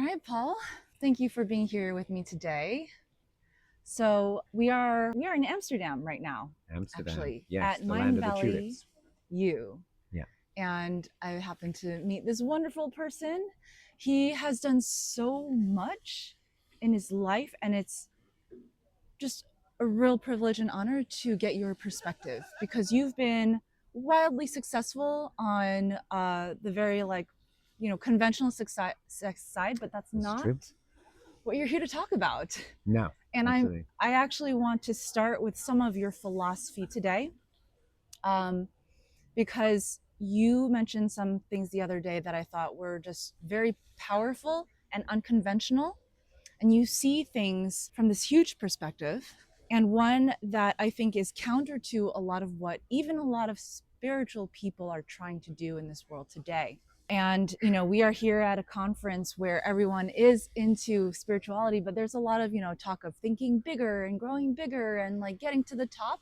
right, Paul. Thank you for being here with me today. So we are in Amsterdam right now, Amsterdam, actually, yes, at the land of the Mindvalley tulips. U. Yeah, And I happened to meet this wonderful person. He has done so much in his life, and it's just a real privilege and honor to get your perspective because you've been wildly successful on the very conventional success side, but that's that's not true. what you're here to talk about. No, And absolutely. I actually want to start with some of your philosophy today, um, because you mentioned some things the other day that I thought were just very powerful and unconventional. And you see things from this huge perspective, and one that I think is counter to a lot of what even a lot of spiritual people are trying to do in this world today. And we are here at a conference where everyone is into spirituality, but there's a lot of talk of thinking bigger and growing bigger and like getting to the top.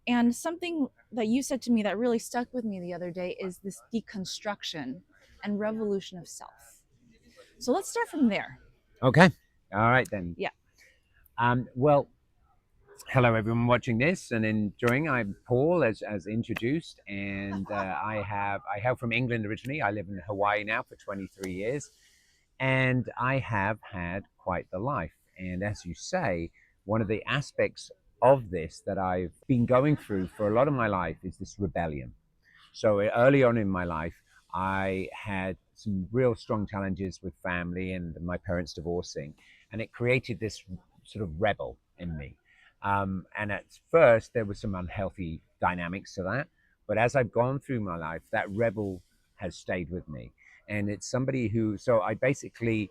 And something that you said to me that really stuck with me the other day is this deconstruction and revolution of self. So let's start from there. Okay, all right then. Yeah. Well, hello everyone watching this and enjoying. I'm Paul, as introduced, and I hail from England originally. I live in Hawaii now for 23 years, and I have had quite the life. And as you say, one of the aspects of this that I've been going through for a lot of my life is this rebellion. So early on in my life, I had some real strong challenges with family and my parents divorcing, and it created this sort of rebel in me. And at first, there was some unhealthy dynamics to that, but as I've gone through my life, that rebel has stayed with me, and it's somebody who. So I basically,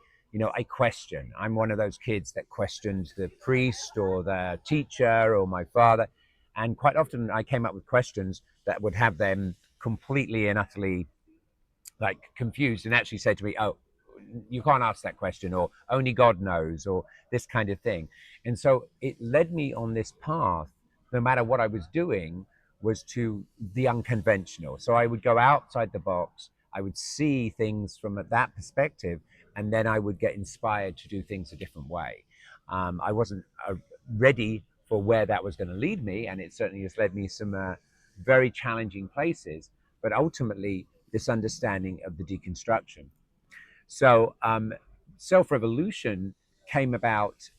I question. I'm one of those kids that questioned the priest or the teacher or my father, and quite often I came up with questions that would have them completely and utterly like confused and actually said to me, "Oh, you can't ask that question," or "Only God knows," or this kind of thing. And so it led me on this path, no matter what I was doing, was to the unconventional. So I would go outside the box, I would see things from that perspective, and then I would get inspired to do things a different way. I wasn't ready for where that was going to lead me, and it certainly has led me some very challenging places. But ultimately, this understanding of the deconstruction. So, self revolution came about.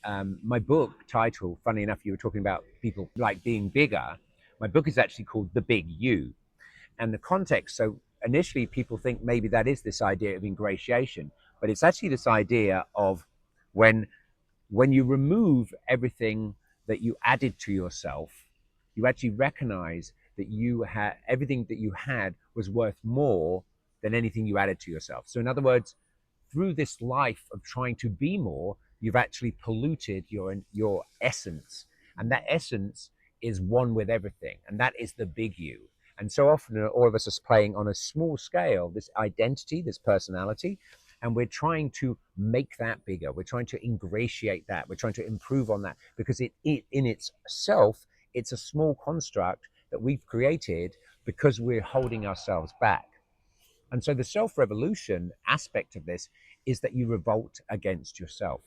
My book title, funny enough, you were talking about people like being bigger. My book is actually called The Big You. And the context, so initially people think maybe that is this idea of ingratiation, but it's actually this idea of when when you remove everything that you added to yourself, you actually recognize that you had everything that you had was worth more than anything you added to yourself. So, in other words, through this life of trying to be more, you've actually polluted your essence, and that essence is one with everything, and that is the big you. And so often, all of us are playing on a small scale this identity, this personality, and we're trying to make that bigger. We're trying to ingratiate that. We're trying to improve on that because it in itself, it's a small construct that we've created because we're holding ourselves back. And so the self revolution aspect of this is that you revolt against yourself.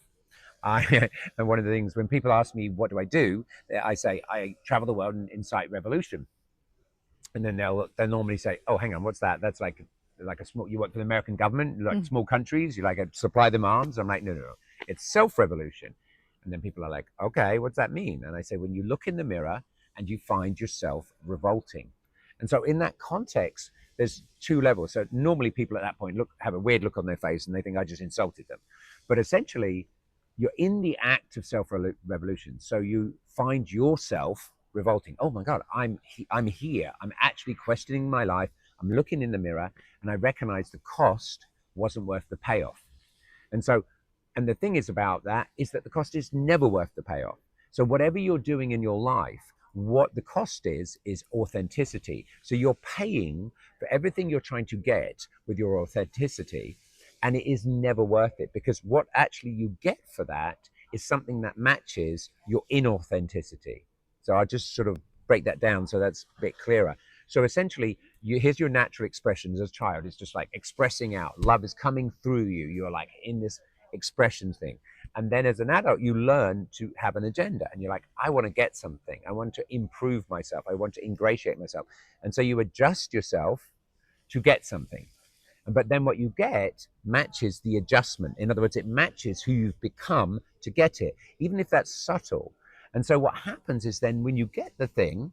And one of the things when people ask me, what do I do? I say, I travel the world and incite revolution. And then they'll normally say, oh, hang on, what's that? That's like a small, you work for the American government, like Mm. small countries, you like supply them arms. I'm like, no, no, no, it's self revolution. And then people are like, okay, what's that mean? And I say, when you look in the mirror and you find yourself revolting. And so in that context, there's two levels. So normally people at that point have a weird look on their face and they think I just insulted them. But essentially, you're in the act of self revolution. So you find yourself revolting. Oh my God, I'm here. I'm actually questioning my life. I'm looking in the mirror and I recognize the cost wasn't worth the payoff. And so, and the thing is about that is that the cost is never worth the payoff. So whatever you're doing in your life, what the cost is authenticity. So you're paying for everything you're trying to get with your authenticity, and it is never worth it because what actually you get for that is something that matches your inauthenticity. So I'll just sort of break that down so that's a bit clearer. So essentially, here's your natural expressions as a child. It's just like expressing out. Love is coming through you. You're like in this expression thing. And then as an adult, you learn to have an agenda, and you're like, I want to get something. I want to improve myself. I want to ingratiate myself. And so you adjust yourself to get something. But then what you get matches the adjustment. In other words, it matches who you've become to get it, even if that's subtle. And so what happens is then when you get the thing,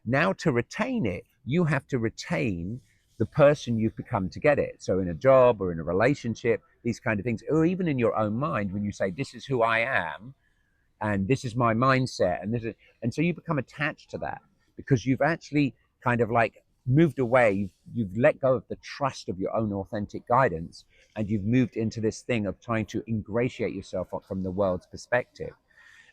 now to retain it, you have to retain the person you've become to get it. So in a job or in a relationship, these kind of things, or even in your own mind, when you say, this is who I am, and this is my mindset, and so you become attached to that because you've actually kind of like moved away, you've let go of the trust of your own authentic guidance, and you've moved into this thing of trying to ingratiate yourself from the world's perspective.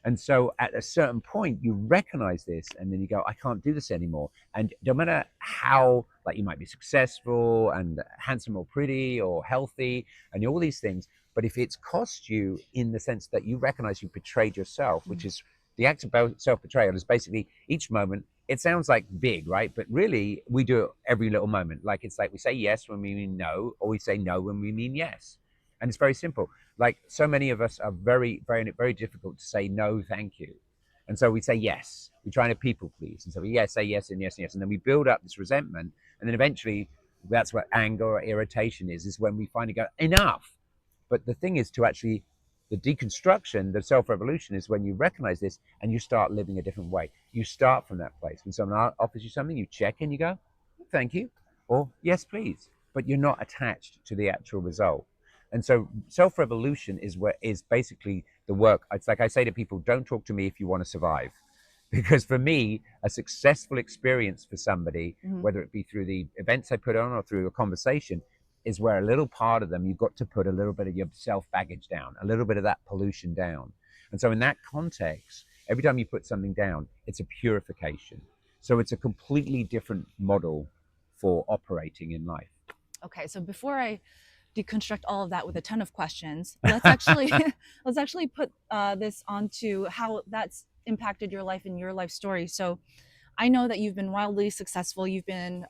And so at a certain point, you recognize this, and then you go, I can't do this anymore. And no matter how, like, you might be successful and handsome or pretty or healthy and all these things, but if it's cost you in the sense that you recognize you betrayed yourself, which is the act of self-betrayal, is basically each moment. It sounds like big, right? But really, we do it every little moment. Like, it's like we say yes when we mean no, or we say no when we mean yes. And it's very simple. Like, so many of us are very, very, very difficult to say no, thank you. And so we say yes. We try to people please. And so we say yes and yes and yes. And then we build up this resentment. And then eventually, that's what anger or irritation is when we finally go, enough. But the thing is to actually, the deconstruction, the self-revolution is when you recognize this and you start living a different way. You start from that place. When someone offers you something, you check and you go, thank you, or yes, please. But you're not attached to the actual result. And so self-revolution is basically the work. It's like I say to people, don't talk to me if you want to survive. Because for me, a successful experience for somebody, whether it be through the events I put on or through a conversation, is where a little part of them, you've got to put a little bit of your self baggage down, a little bit of that pollution down. And so in that context, every time you put something down, it's a purification. So it's a completely different model for operating in life. Okay, so before I deconstruct all of that with a ton of questions, let's actually let's actually put this onto how that's impacted your life and your life story. So I know that you've been wildly successful. You've been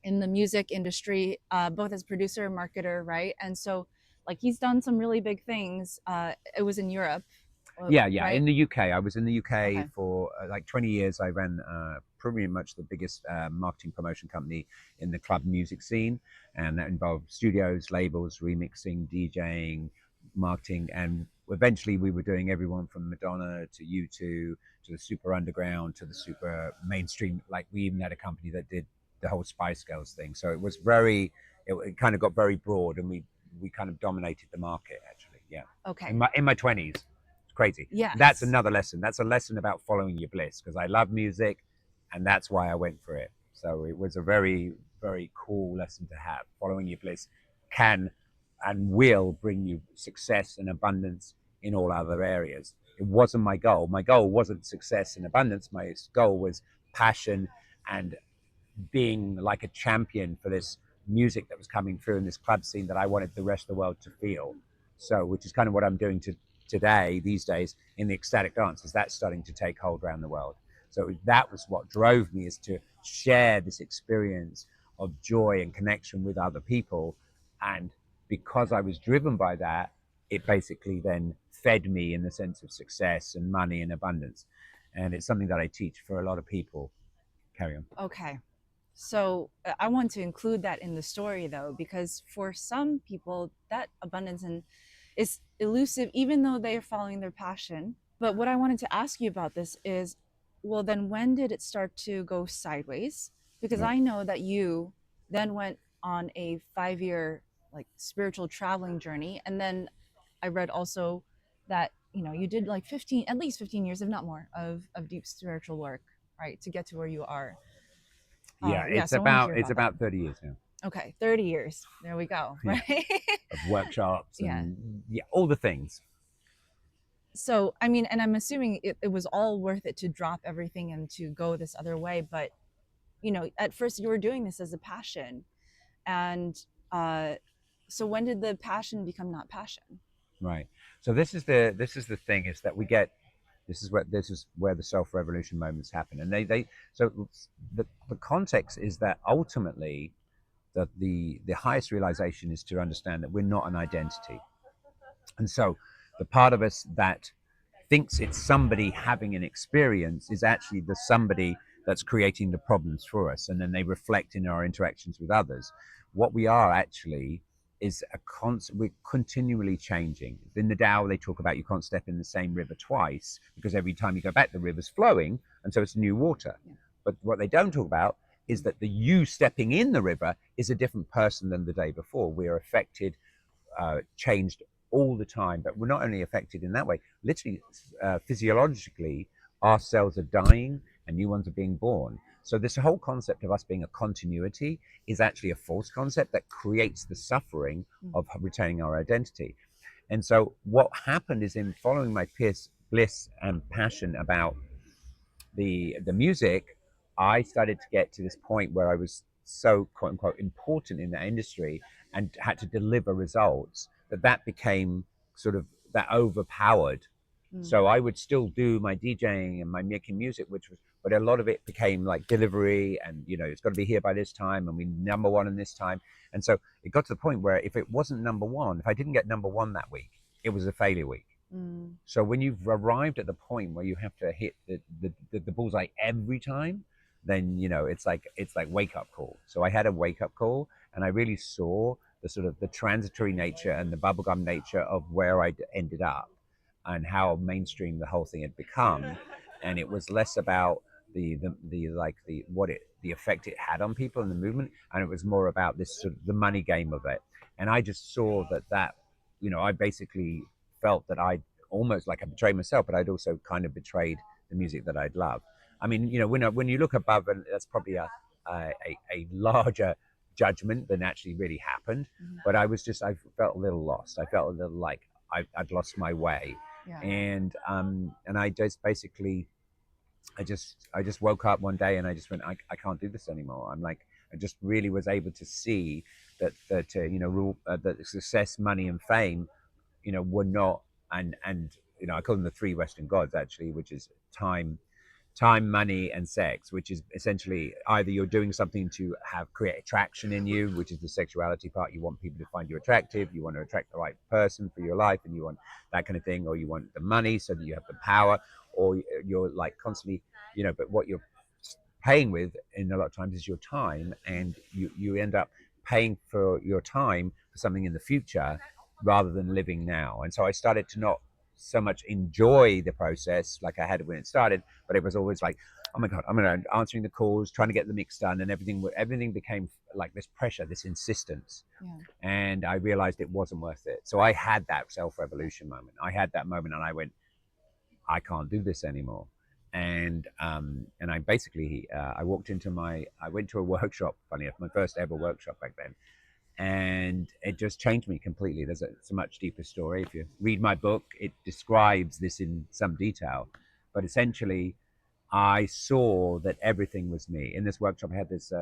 in the music industry, both as producer and marketer, right? And so, like, he's done some really big things. It was in Europe, Yeah. right? In the UK, I was in the UK Okay. for like 20 years. I ran pretty much the biggest marketing promotion company in the club music scene, and that involved studios, labels, remixing, DJing, marketing, and eventually we were doing everyone from Madonna to U2 to the super underground to the super mainstream. Like, we even had a company that did the whole Spice Girls thing. So it was it kind of got very broad, and we kind of dominated the market actually. Yeah, Okay. in my 20s. Crazy. That's Yes. another lesson. That's a lesson about following your bliss, because I love music, and that's why I went for it. So it was a very, very cool lesson to have. Following your bliss can and will bring you success and abundance in all other areas. It wasn't my goal. My goal wasn't success and abundance. My goal was passion and being like a champion for this music that was coming through in this club scene that I wanted the rest of the world to feel. So, which is kind of what I'm doing today, these days, in the ecstatic dance, is that's starting to take hold around the world. So that was what drove me, is to share this experience of joy and connection with other people. And because I was driven by that, it basically then fed me in the sense of success and money and abundance. And it's something that I teach for a lot of people. Carry on. Okay. So I want to include that in the story, though, because for some people that abundance and is elusive, even though they are following their passion. But what I wanted to ask you about this is, well, then when did it start to go sideways? Because Right. I know that you then went on a 5 year like spiritual traveling journey, and then I read also that you did like 15, at least 15 years, if not more, of deep spiritual work, right, to get to where you are. Yeah, Yeah, so I want to hear it's about that. about 30 years now. Okay, 30 years. There we go, Yeah, right? of workshops Yeah. and yeah, all the things. So, I mean, and I'm assuming it was all worth it to drop everything and to go this other way. But, at first you were doing this as a passion. And uh, so when did the passion become not passion? Right. So this is the thing, is that we get, this is where the self revolution moments happen, and they so the context is that ultimately that the highest realization is to understand that we're not an identity. And so the part of us that thinks it's somebody having an experience is actually the somebody that's creating the problems for us. And then they reflect in our interactions with others. What we are actually is we're continually changing. In the Tao, they talk about you can't step in the same river twice because every time you go back, the river's flowing. And so it's new water. Yeah. But what they don't talk about is that the you stepping in the river is a different person than the day before. We are affected, changed all the time, but we're not only affected in that way, literally, physiologically, our cells are dying and new ones are being born. So this whole concept of us being a continuity is actually a false concept that creates the suffering of retaining our identity. And so what happened is, in following my bliss and passion about the music, I started to get to this point where I was so quote unquote important in that industry and had to deliver results that became sort of that overpowered. So I would still do my DJing and my making music, which was, but a lot of it became like delivery, and it's got to be here by this time, and we number one in this time. And so it got to the point where if it wasn't number one, if I didn't get number one that week, it was a failure week. So when you've arrived at the point where you have to hit the bullseye every time, then it's like wake up call. So I had a wake up call, and I really saw the sort of the transitory nature and the bubblegum nature of where I ended up, and how mainstream the whole thing had become. And it was less about the like the effect it had on people in the movement, and it was more about this sort of the money game of it. And I just saw that I basically felt that I almost like I betrayed myself, but I'd also kind of betrayed the music that I'd love. I mean, when you look above, and that's probably a larger judgment than actually really happened. But I felt a little lost. I felt a little like I'd lost my way. Yeah. And I just basically I just woke up one day and I just went, I can't do this anymore. I'm like, I just really was able to see that success, money, and fame were not, and I call them the three Western gods actually, which is time, money, and sex, which is essentially either you're doing something to create attraction in you, which is the sexuality part. You want people to find you attractive, you want to attract the right person for your life, and you want that kind of thing, or you want the money so that you have the power, or you're like constantly, but what you're paying with in a lot of times is your time, and you end up paying for your time for something in the future rather than living now. And so I started to not so much enjoy the process like I had when it started, but it was always like, oh my god, I'm answering the calls, trying to get the mix done, and everything became like this pressure, this insistence. Yeah. And I realized it wasn't worth it. So I had that self-revolution moment. I had that moment, and I went, I can't do this anymore. And I basically I went to a workshop. Funny enough, my first ever workshop back then, and it just changed me completely. It's a much deeper story. If you read my book, it describes this in some detail, but essentially I saw that everything was me. In this workshop, I had this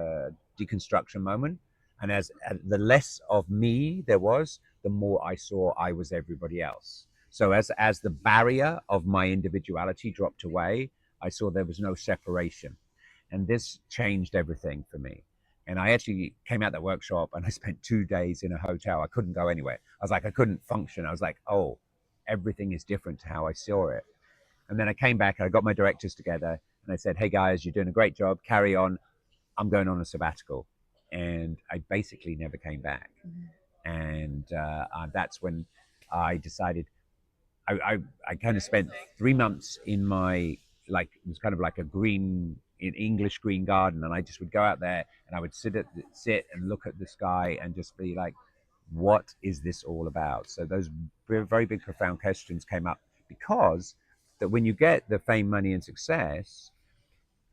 deconstruction moment, and as the less of me there was, the more I saw I was everybody else. So as the barrier of my individuality dropped away, I saw there was no separation, and this changed everything for me. And I actually came out that workshop, and I spent 2 days in a hotel. I couldn't go anywhere. I was like, I couldn't function. I was like, oh, everything is different to how I saw it. And then I came back, and I got my directors together, and I said, hey guys, you're doing a great job. Carry on. I'm going on a sabbatical. And I basically never came back. And that's when I decided I kind of spent 3 months in my, like, it was kind of like a green, in English green garden. And I just would go out there and I would sit and look at the sky and just be like, what is this all about? So those very, very big, profound questions came up, because that when you get the fame, money, and success,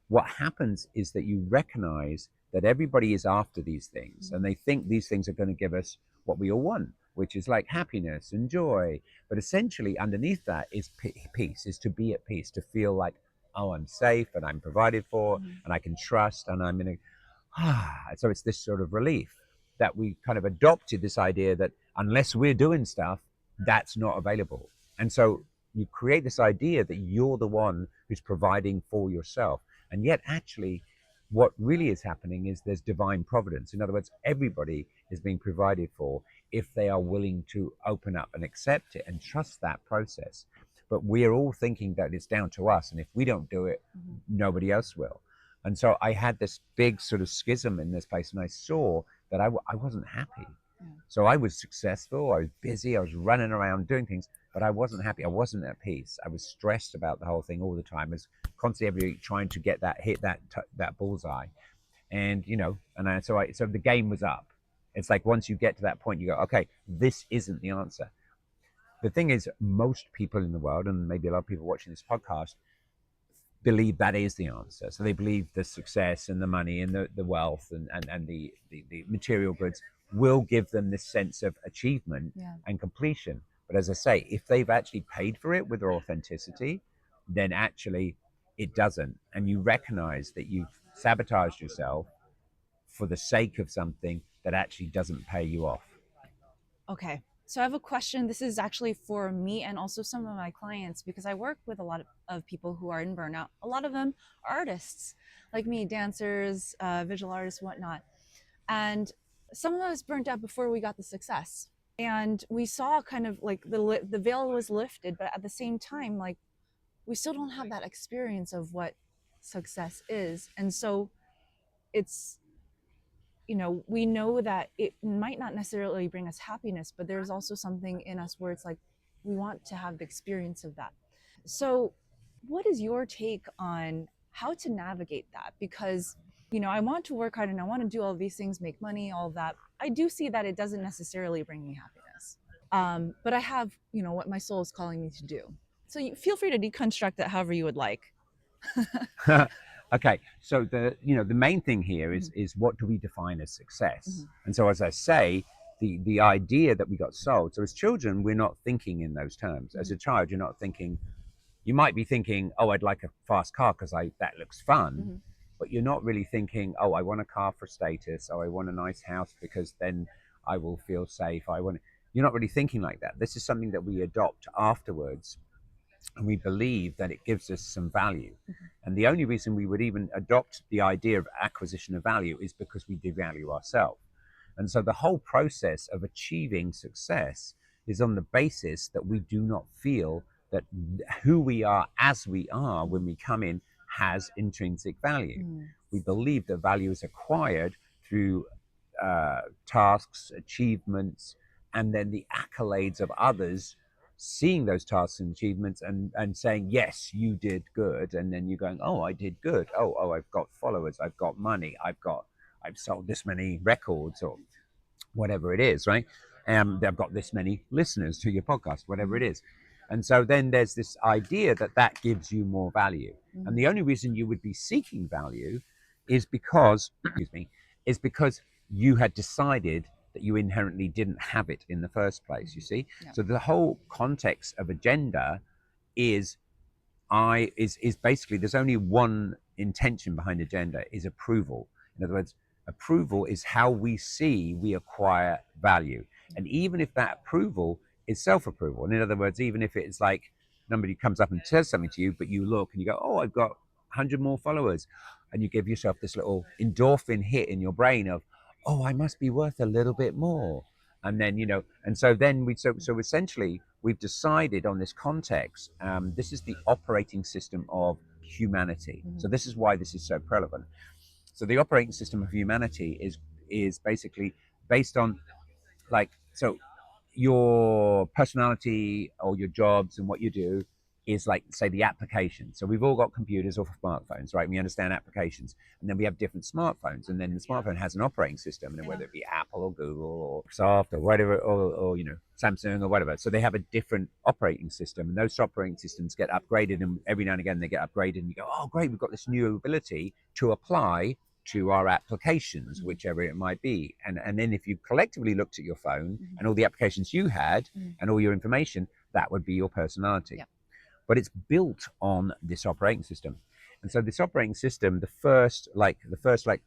what happens is that you recognize that everybody is after these things, and they think these things are going to give us what we all want, which is like happiness and joy. But essentially underneath that is peace, is to be at peace, to feel like, oh, I'm safe and I'm provided for, and I can trust, and I'm in a so it's this sort of relief that we kind of adopted, this idea that unless we're doing stuff, that's not available. And so you create this idea that you're the one who's providing for yourself. And yet, actually, what really is happening is there's divine providence. In other words, everybody is being provided for if they are willing to open up and accept it and trust that process. But we're all thinking that it's down to us, and if we don't do it, nobody else will. And so I had this big sort of schism in this place, and I saw that I wasn't happy. So I was successful, I was busy, I was running around doing things, but I wasn't happy. I wasn't at peace. I was stressed about the whole thing all the time. I was constantly trying to get that hit that bullseye, and so the game was up. It's like once you get to that point, you go, okay, this isn't the answer. The thing is, most people in the world, and maybe a lot of people watching this podcast, believe that is the answer. So they believe the success and the money and the wealth and the material goods will give them this sense of achievement and completion. But as I say, if they've actually paid for it with their authenticity, then actually it doesn't. And you recognize that you've sabotaged yourself for the sake of something that actually doesn't pay you off. Okay. So I have a question. This is actually for me and also some of my clients, because I work with a lot of people who are in burnout. A lot of them are artists like me, dancers, visual artists, whatnot. And some of us burnt out before we got the success. And we saw kind of like the veil was lifted, but at the same time, like we still don't have that experience of what success is. And so it's, we know that it might not necessarily bring us happiness, but there's also something in us where it's like we want to have the experience of that. So what is your take on how to navigate that? Because I want to work hard and I want to do all these things, make money, all of that. I do see that it doesn't necessarily bring me happiness, but I have what my soul is calling me to do. So you feel free to deconstruct that however you would like. Okay, so the main thing here is what do we define as success? And so, as I say, the idea that we got sold. So as children, we're not thinking in those terms. As a child, you're not thinking. You might be thinking, oh, I'd like a fast car because that looks fun, but you're not really thinking, oh, I want a car for status, or I want a nice house because then I will feel safe. You're not really thinking like that. This is something that we adopt afterwards, and we believe that it gives us some value. And the only reason we would even adopt the idea of acquisition of value is because we devalue ourselves. And so the whole process of achieving success is on the basis that we do not feel that who we are as we are when we come in has intrinsic value. We believe that value is acquired through tasks, achievements, and then the accolades of others seeing those tasks and achievements and saying, yes, you did good. And then you're going, oh, I did good. Oh, I've got followers, I've got money, I've sold this many records or whatever it is, right? I've got this many listeners to your podcast, whatever it is. And so then there's this idea that gives you more value. And the only reason you would be seeking value is because, is because you had decided that you inherently didn't have it in the first place, you see? Yeah. So the whole context of agenda is basically there's only one intention behind agenda, is approval. In other words, approval is how we acquire value. And even if that approval is self-approval, and in other words, even if it's like somebody comes up and says something to you, but you look and you go, oh, I've got 100 more followers, and you give yourself this little endorphin hit in your brain of, oh, I must be worth a little bit more. And then, and so then so essentially we've decided on this context, this is the operating system of humanity. So this is why this is so relevant. So the operating system of humanity is basically based on your personality or your jobs and what you do is like, say, the application. So we've all got computers or smartphones, right? We understand applications, and then we have different smartphones, and then the smartphone has an operating system, and whether it be Apple or Google or Microsoft or whatever, or Samsung or whatever. So they have a different operating system, and those operating systems get upgraded, and every now and again they get upgraded, and you go, oh, great, we've got this new ability to apply to our applications, whichever it might be. And then if you collectively looked at your phone and all the applications you had and all your information, that would be your personality. Yeah. But it's built on this operating system. And so this operating system, the first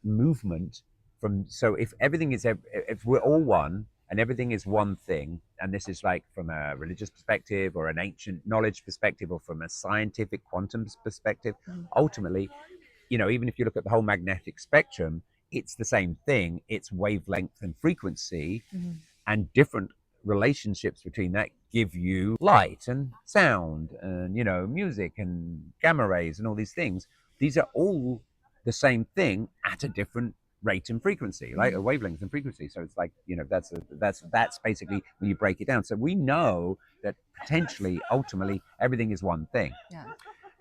movement from, so if we're all one and everything is one thing, and this is like from a religious perspective or an ancient knowledge perspective or from a scientific quantum perspective, ultimately, even if you look at the whole magnetic spectrum, it's the same thing. It's wavelength and frequency. and different relationships between that give you light and sound and music and gamma rays and all these things. These are all the same thing at a different rate and frequency, like a wavelength and frequency. So it's like that's basically when you break it down. So we know that potentially ultimately everything is one thing. Yeah.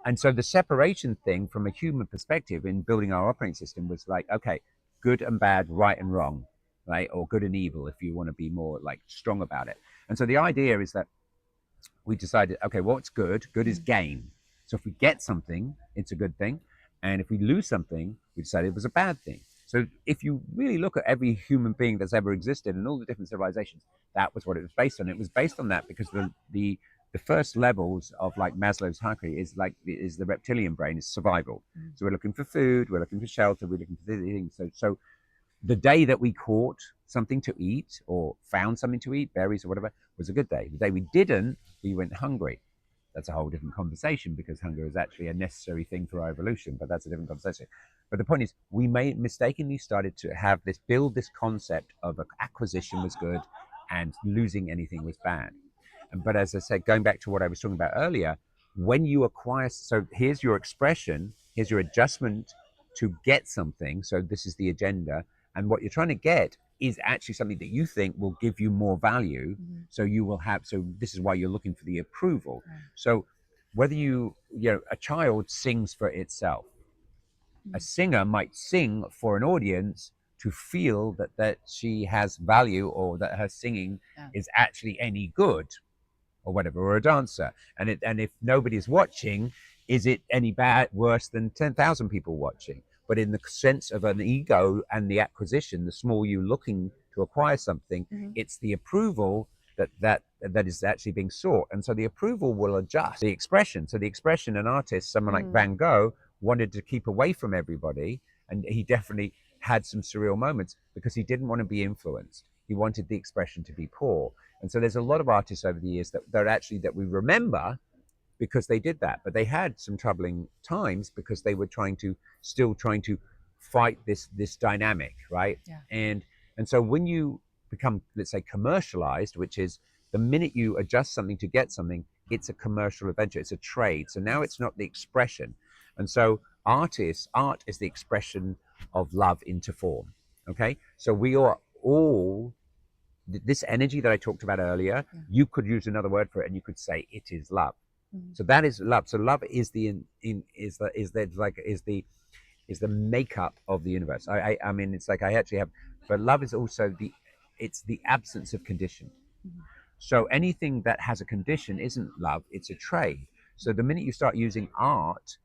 And so the separation thing from a human perspective in building our operating system was like, okay, good and bad, right and wrong, right? Or good and evil, if you want to be more like strong about it. And so the idea is that we decided, okay, what's good? Good is gain. So if we get something, it's a good thing. And if we lose something, we decided it was a bad thing. So if you really look at every human being that's ever existed and all the different civilizations, that was what it was based on. It was based on that because the first levels of like Maslow's hierarchy is the reptilian brain is survival. So we're looking for food, we're looking for shelter, we're looking for things. So the day that we caught something to eat or found something to eat, berries or whatever, was a good day. The day we didn't, we went hungry. That's a whole different conversation because hunger is actually a necessary thing for our evolution, but that's a different conversation. But the point is, we mistakenly started to build this concept of acquisition was good and losing anything was bad. But as I said, going back to what I was talking about earlier, when you acquire, so here's your expression, here's your adjustment to get something. So this is the agenda. And what you're trying to get is actually something that you think will give you more value. So this is why you're looking for the approval. So whether a child sings for itself, a singer might sing for an audience to feel that she has value or that her singing is actually any good or whatever, or a dancer. And if nobody's watching, is it any worse than 10,000 people watching? But in the sense of an ego and the acquisition, the small you looking to acquire something, it's the approval that is actually being sought. And so the approval will adjust the expression. So the expression, an artist, someone like Van Gogh, wanted to keep away from everybody. And he definitely had some surreal moments because he didn't want to be influenced. He wanted the expression to be poor. And so there's a lot of artists over the years that we remember because they did that, but they had some troubling times because they were still trying to fight this dynamic, right? Yeah. And so when you become, let's say, commercialized, which is the minute you adjust something to get something, it's a commercial adventure, it's a trade. So now it's not the expression. And so art is the expression of love into form. Okay, so we are all this energy that I talked about earlier. You could use another word for it, and you could say it is love. So that is love. So love is the makeup of the universe. I mean, it's like I actually have, but love is also the absence of condition. So anything that has a condition isn't love; it's a trade. So the minute you start using art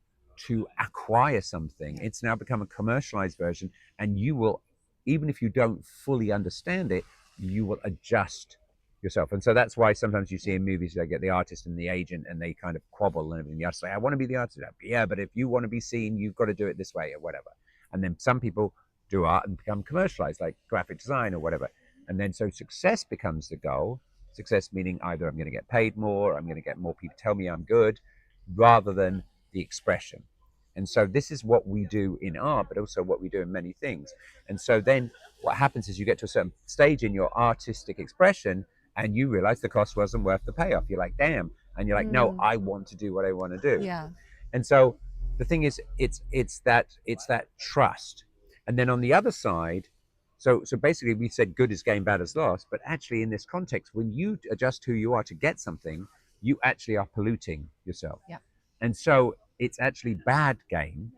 to acquire something, it's now become a commercialized version, and you will, even if you don't fully understand it, you will adjust yourself. And so that's why sometimes you see in movies they get the artist and the agent and they kind of quabble and everything. You say, I want to be the artist. Yeah, but if you want to be seen, you've got to do it this way or whatever. And then some people do art and become commercialized, like graphic design or whatever. And then so success becomes the goal. Success meaning either I'm going to get paid more, I'm going to get more people tell me I'm good, rather than the expression. And so this is what we do in art, but also what we do in many things. And so then what happens is you get to a certain stage in your artistic expression and you realize the cost wasn't worth the payoff. You're like, damn. And you're like, no, I want to do what I want to do. Yeah. And so the thing is, it's that trust. And then on the other side, so basically we said good is gain, bad is loss. But actually in this context, when you adjust who you are to get something, you actually are polluting yourself. Yeah. And so it's actually bad gain.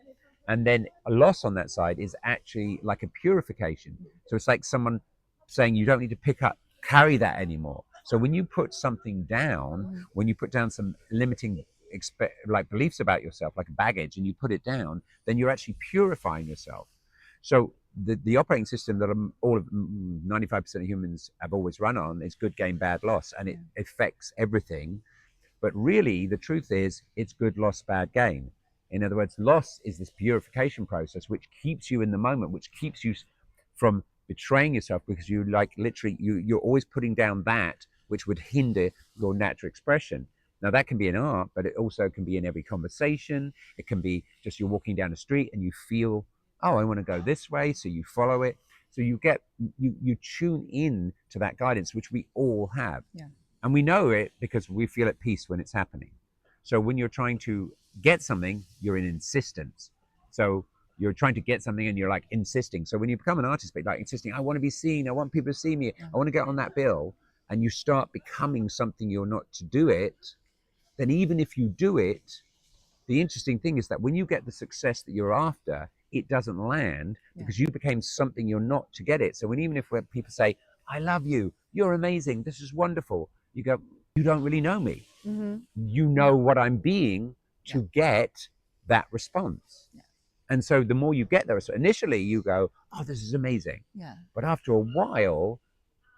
And then a loss on that side is actually like a purification. So it's like someone saying you don't need to carry that anymore. So when you put something down, when you put down some limiting like beliefs about yourself, like a baggage, and you put it down, then you're actually purifying yourself. So the operating system that all of 95% of humans have always run on is good gain, bad loss, and it affects everything. But really, the truth is, it's good loss, bad gain. In other words, loss is this purification process which keeps you in the moment, which keeps you from betraying yourself because you like literally you're always putting down that which would hinder your natural expression. Now that can be in art, but it also can be in every conversation. It can be just you're walking down the street and you feel, oh, I want to go this way, so you follow it. So you tune in to that guidance, which we all have. Yeah. And we know it because we feel at peace when it's happening. So when you're trying to get something, you're in insistence. So you're trying to get something and you're like insisting. So when you become an artist, like insisting, I want to be seen, I want people to see me, I want to get on that bill, and you start becoming something you're not to do it, then even if you do it, the interesting thing is that when you get the success that you're after, it doesn't land because you became something you're not to get it. So even if people say, I love you, you're amazing, this is wonderful, you go, you don't really know me. Mm-hmm. You know what I'm being to get that response. Yeah. And so the more you get there, so initially you go, oh, this is amazing. Yeah. But after a while,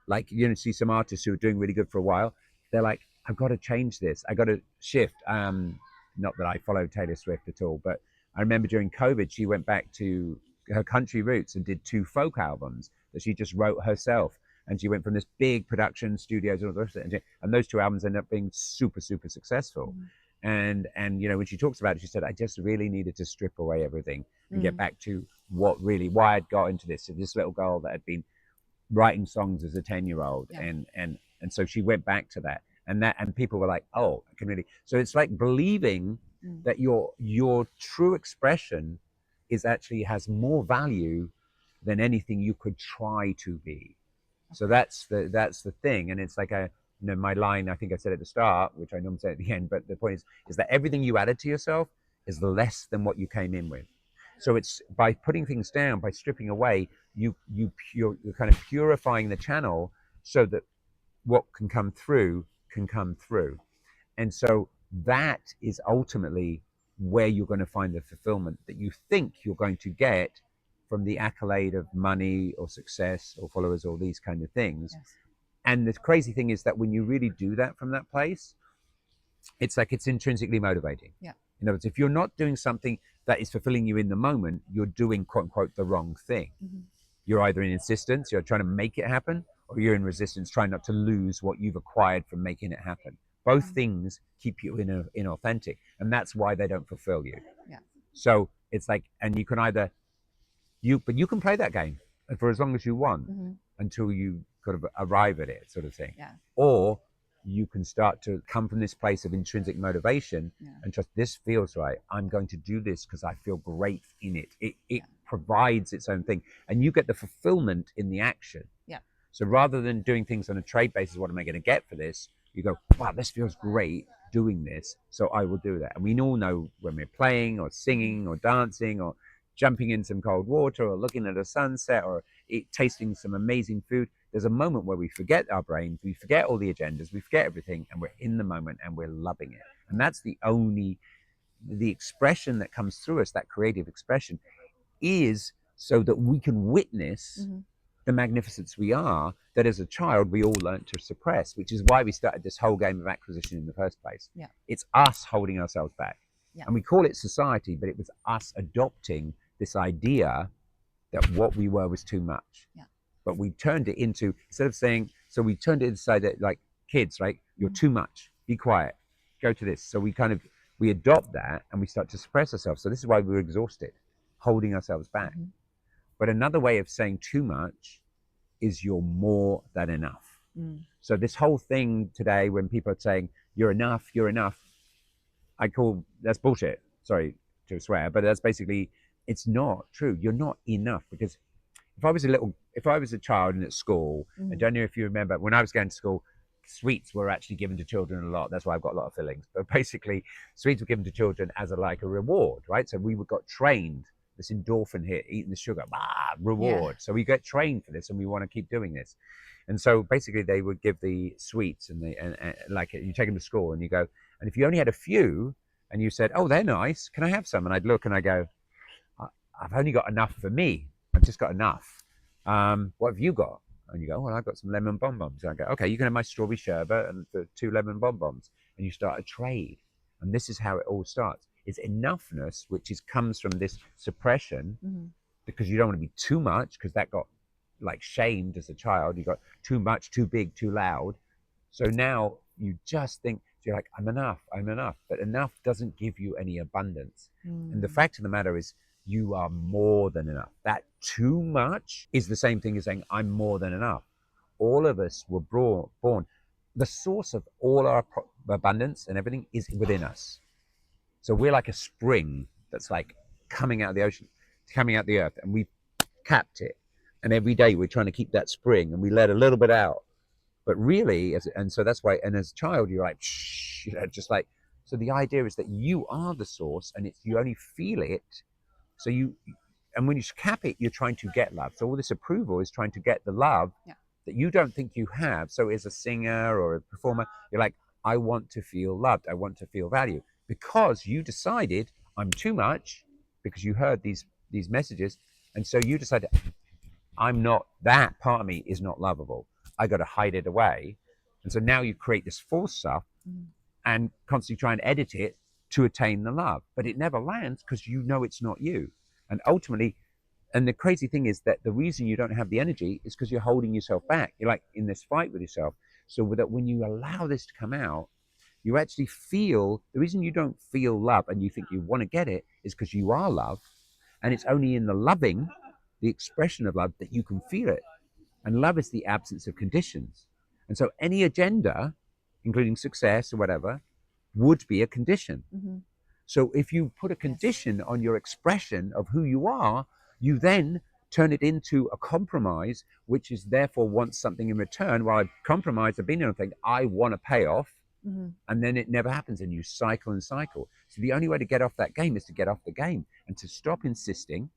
like see some artists who are doing really good for a while, they're like, I've got to change this. I got to shift. Not that I follow Taylor Swift at all, but I remember during COVID, she went back to her country roots and did 2 folk albums that she just wrote herself. And she went from this big production studios and all the rest of it. And those 2 albums ended up being super, super successful. And when she talks about it, she said, I just really needed to strip away everything and get back to why I'd got into this. So this little girl that had been writing songs as a 10-year-old, and so she went back to that, and people were like, oh, I can really. So it's like believing that your true expression has more value than anything you could try to be. So that's the thing. And it's like my line, I think I said at the start, which I normally say at the end, but the point is that everything you added to yourself is less than what you came in with. So it's by putting things down, by stripping away, you're kind of purifying the channel so that what can come through can come through. And so that is ultimately where you're going to find the fulfillment that you think you're going to get from the accolade of money or success or followers or these kind of things. Yes. And the crazy thing is that when you really do that from that place, it's like it's intrinsically motivating. Yeah. In other words, if you're not doing something that is fulfilling you in the moment, you're doing quote unquote the wrong thing. You're either in insistence, you're trying to make it happen, or you're in resistance, trying not to lose what you've acquired from making it happen. Both things keep you inauthentic, and that's why they don't fulfill you. Yeah. So it's like, and you can either but you can play that game for as long as you want until you kind of arrive at it, sort of thing. Yeah. Or you can start to come from this place of intrinsic motivation and just, this feels right. I'm going to do this because I feel great in it. It provides its own thing, and you get the fulfillment in the action. Yeah. So rather than doing things on a trade basis, what am I going to get for this? You go, wow, this feels great doing this, so I will do that. And we all know when we're playing or singing or dancing or jumping in some cold water or looking at a sunset or tasting some amazing food, there's a moment where we forget our brains, we forget all the agendas, we forget everything, and we're in the moment and we're loving it. And that's the expression that comes through us, that creative expression, is so that we can witness the magnificence we are, that as a child we all learned to suppress, which is why we started this whole game of acquisition in the first place. Yeah. It's us holding ourselves back. Yeah. And we call it society, but it was us adopting this idea that what we were was too much. Yeah. But we turned it into, instead of saying, so we turned it inside that, like kids, right? You're too much, be quiet, go to this. So we adopt that and we start to suppress ourselves. So this is why we're exhausted, holding ourselves back. But another way of saying too much is you're more than enough. So this whole thing today, when people are saying you're enough, I call that's bullshit. Sorry to swear, but that's basically, it's not true. You're not enough, because if I was a child and at school, I don't know if you remember, when I was going to school, sweets were actually given to children a lot. That's why I've got a lot of fillings. But basically, sweets were given to children as a reward, right? So we got trained, this endorphin hit, eating the sugar, reward. So we get trained for this, and we want to keep doing this. And so basically, they would give the sweets, and like you take them to school, and you go, and if you only had a few, and you said, "Oh, they're nice. Can I have some?" And I'd look, and I go, "I've only got enough for me. I've just got enough. What have you got?" And you go, "Well, I've got some lemon bonbons." And I go, "Okay, you can have my strawberry sherbet and the 2 lemon bonbons." And you start a trade. And this is how it all starts. It's enoughness, which comes from this suppression, because you don't want to be too much, because that got like shamed as a child. You got too much, too big, too loud. So now you just think, you're like, I'm enough. But enough doesn't give you any abundance. And the fact of the matter is, you are more than enough. That too much is the same thing as saying, I'm more than enough. All of us were born. The source of all our abundance and everything is within us. So we're like a spring that's like coming out of the ocean, coming out the earth, and we capped it. And every day we're trying to keep that spring, and we let a little bit out. But really, and so that's why, and as a child, you're like, shh, just like, so the idea is that you are the source, and it's, you only feel it. So and when you cap it, you're trying to get love. So all this approval is trying to get the love that you don't think you have. So as a singer or a performer, you're like, I want to feel loved. I want to feel valued, because you decided I'm too much, because you heard these messages. And so you decided, I'm not, that part of me is not lovable. I got to hide it away. And so now you create this false stuff and constantly try and edit it to attain the love. But it never lands because you know it's not you. And ultimately, and the crazy thing is that the reason you don't have the energy is because you're holding yourself back. You're like in this fight with yourself. So that when you allow this to come out, you actually feel, the reason you don't feel love and you think you want to get it is because you are love. And it's only in the loving, the expression of love, that you can feel it. And love is the absence of conditions. And so any agenda, including success or whatever, would be a condition. So if you put a condition on your expression of who you are, you then turn it into a compromise, which is therefore wants something in return. Well, I've compromised, I've been in a thing, I want a payoff. And then it never happens, and you cycle and cycle. So the only way to get off that game is to get off the game and to stop insisting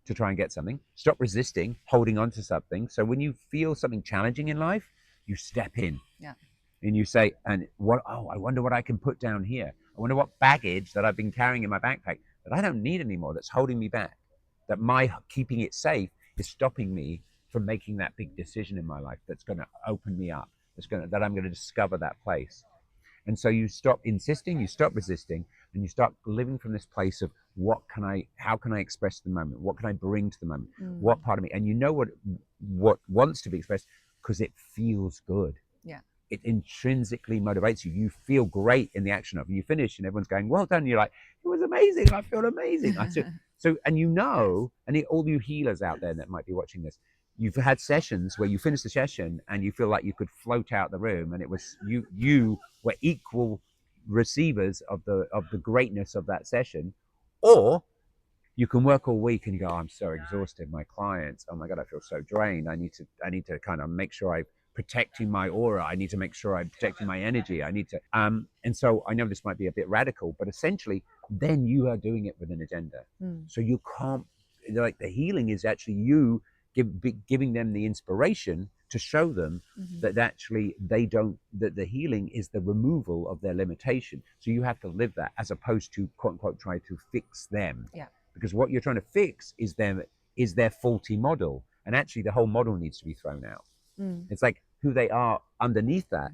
to try and get something, stop resisting, holding on to something. So when you feel something challenging in life, you step in. And you say, and what, oh, I wonder what I can put down here. I wonder what baggage that I've been carrying in my backpack that I don't need anymore, that's holding me back, that my keeping it safe is stopping me from making that big decision in my life that's going to open me up, that I'm going to discover that place. And so you stop insisting, you stop resisting, and you start living from this place of how can I express the moment? What can I bring to the moment? What part of me? And you know what wants to be expressed because it feels good. It intrinsically motivates you. You feel great in the action of it. You finish and everyone's going, well done. You're like, it was amazing. I feel amazing. So, and you know, and all you healers out there that might be watching this, you've had sessions where you finish the session and you feel like you could float out the room, and it was you were equal receivers of the greatness of that session. Or you can work all week and you go, oh, I'm so exhausted. My clients, oh my God, I feel so drained. I need to kind of make sure I'm protecting my aura. I need to make sure I'm protecting my energy. I need to, and so I know this might be a bit radical, but essentially then you are doing it with an agenda. So you can't, like, the healing is actually you giving them the inspiration to show them that actually that the healing is the removal of their limitation. So you have to live that, as opposed to quote unquote try to fix them. Because what you're trying to fix is their faulty model, and actually the whole model needs to be thrown out. It's like who they are underneath that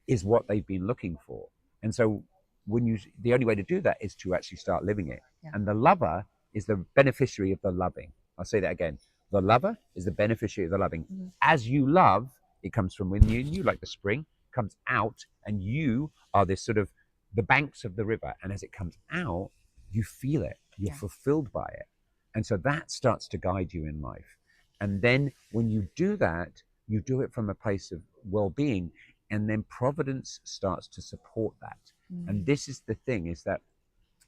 is what they've been looking for. And so the only way to do that is to actually start living it. And the lover is the beneficiary of the loving. I'll say that again. The lover is the beneficiary of the loving. As you love, it comes from within you, like the spring comes out, and you are this sort of the banks of the river. And as it comes out, you feel it. You're fulfilled by it. And so that starts to guide you in life. And then when you do that, you do it from a place of well-being, and then providence starts to support that. And this is the thing, is that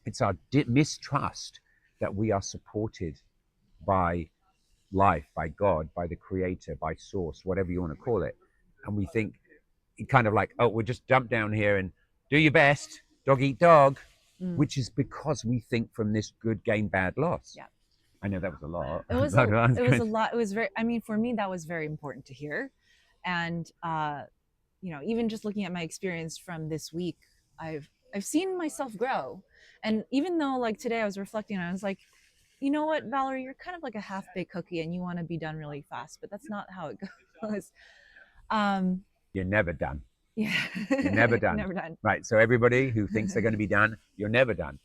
it's our mistrust that we are supported by life, by God, by the creator, by source, whatever you want to call it. And we think kind of like, oh, we'll just jump down here and do your best, dog eat dog, which is because we think from this good gain, bad loss. I know that was a lot. It was a lot. It was very, I mean, for me, that was very important to hear. And, even just looking at my experience from this week, I've seen myself grow. And even though, like, today I was reflecting, I was like, you know what, Valerie, you're kind of like a half-baked cookie and you want to be done really fast, but that's not how it goes. You're never done. You're never done. Never done. Right. So everybody who thinks they're going to be done, you're never done.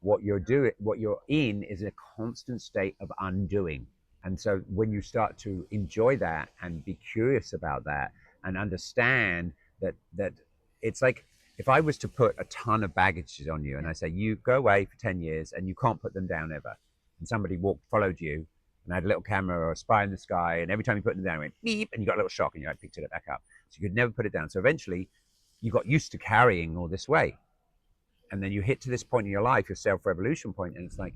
What you're in is a constant state of undoing. And so when you start to enjoy that and be curious about that and understand that it's like, if I was to put a ton of baggage on you and I say, you go away for 10 years and you can't put them down ever. and somebody followed you and had a little camera or a spy in the sky, and every time you put it down, it went beep, and you got a little shock, and you like picked it back up. So you could never put it down. So eventually, you got used to carrying all this weight, and then you hit to this point in your life, your self-revolution point, and it's like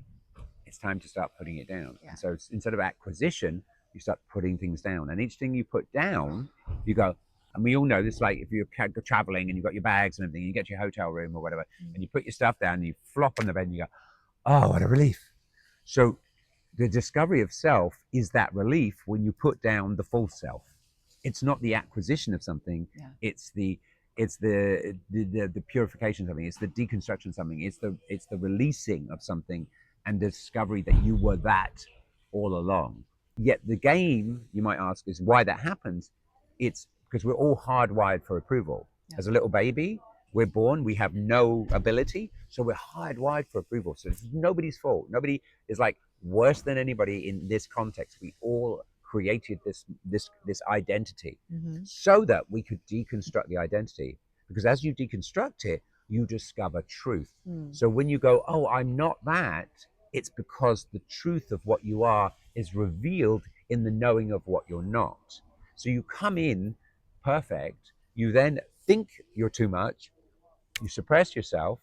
it's time to start putting it down. Yeah. And so instead of acquisition, you start putting things down, and each thing you put down, you go. And we all know this, like if you're traveling and you've got your bags and everything, you get to your hotel room or whatever, and you put your stuff down, and you flop on the bed, and you go, "Oh, what a relief!" So the discovery of self is that relief when you put down the false self. It's not the acquisition of something. Yeah. It's the purification of something. It's the deconstruction of something. It's the releasing of something, and the discovery that you were that all along. Yet the game, you might ask, is why that happens. It's because we're all hardwired for approval. Yeah. As a little baby, we're born, we have no ability, so we're hardwired for approval. So it's nobody's fault. Nobody is like worse than anybody in this context. We all created this identity so that we could deconstruct the identity. Because as you deconstruct it, you discover truth. So when you go, "Oh, I'm not that," it's because the truth of what you are is revealed in the knowing of what you're not. So you come in perfect, you then think you're too much, you suppress yourself,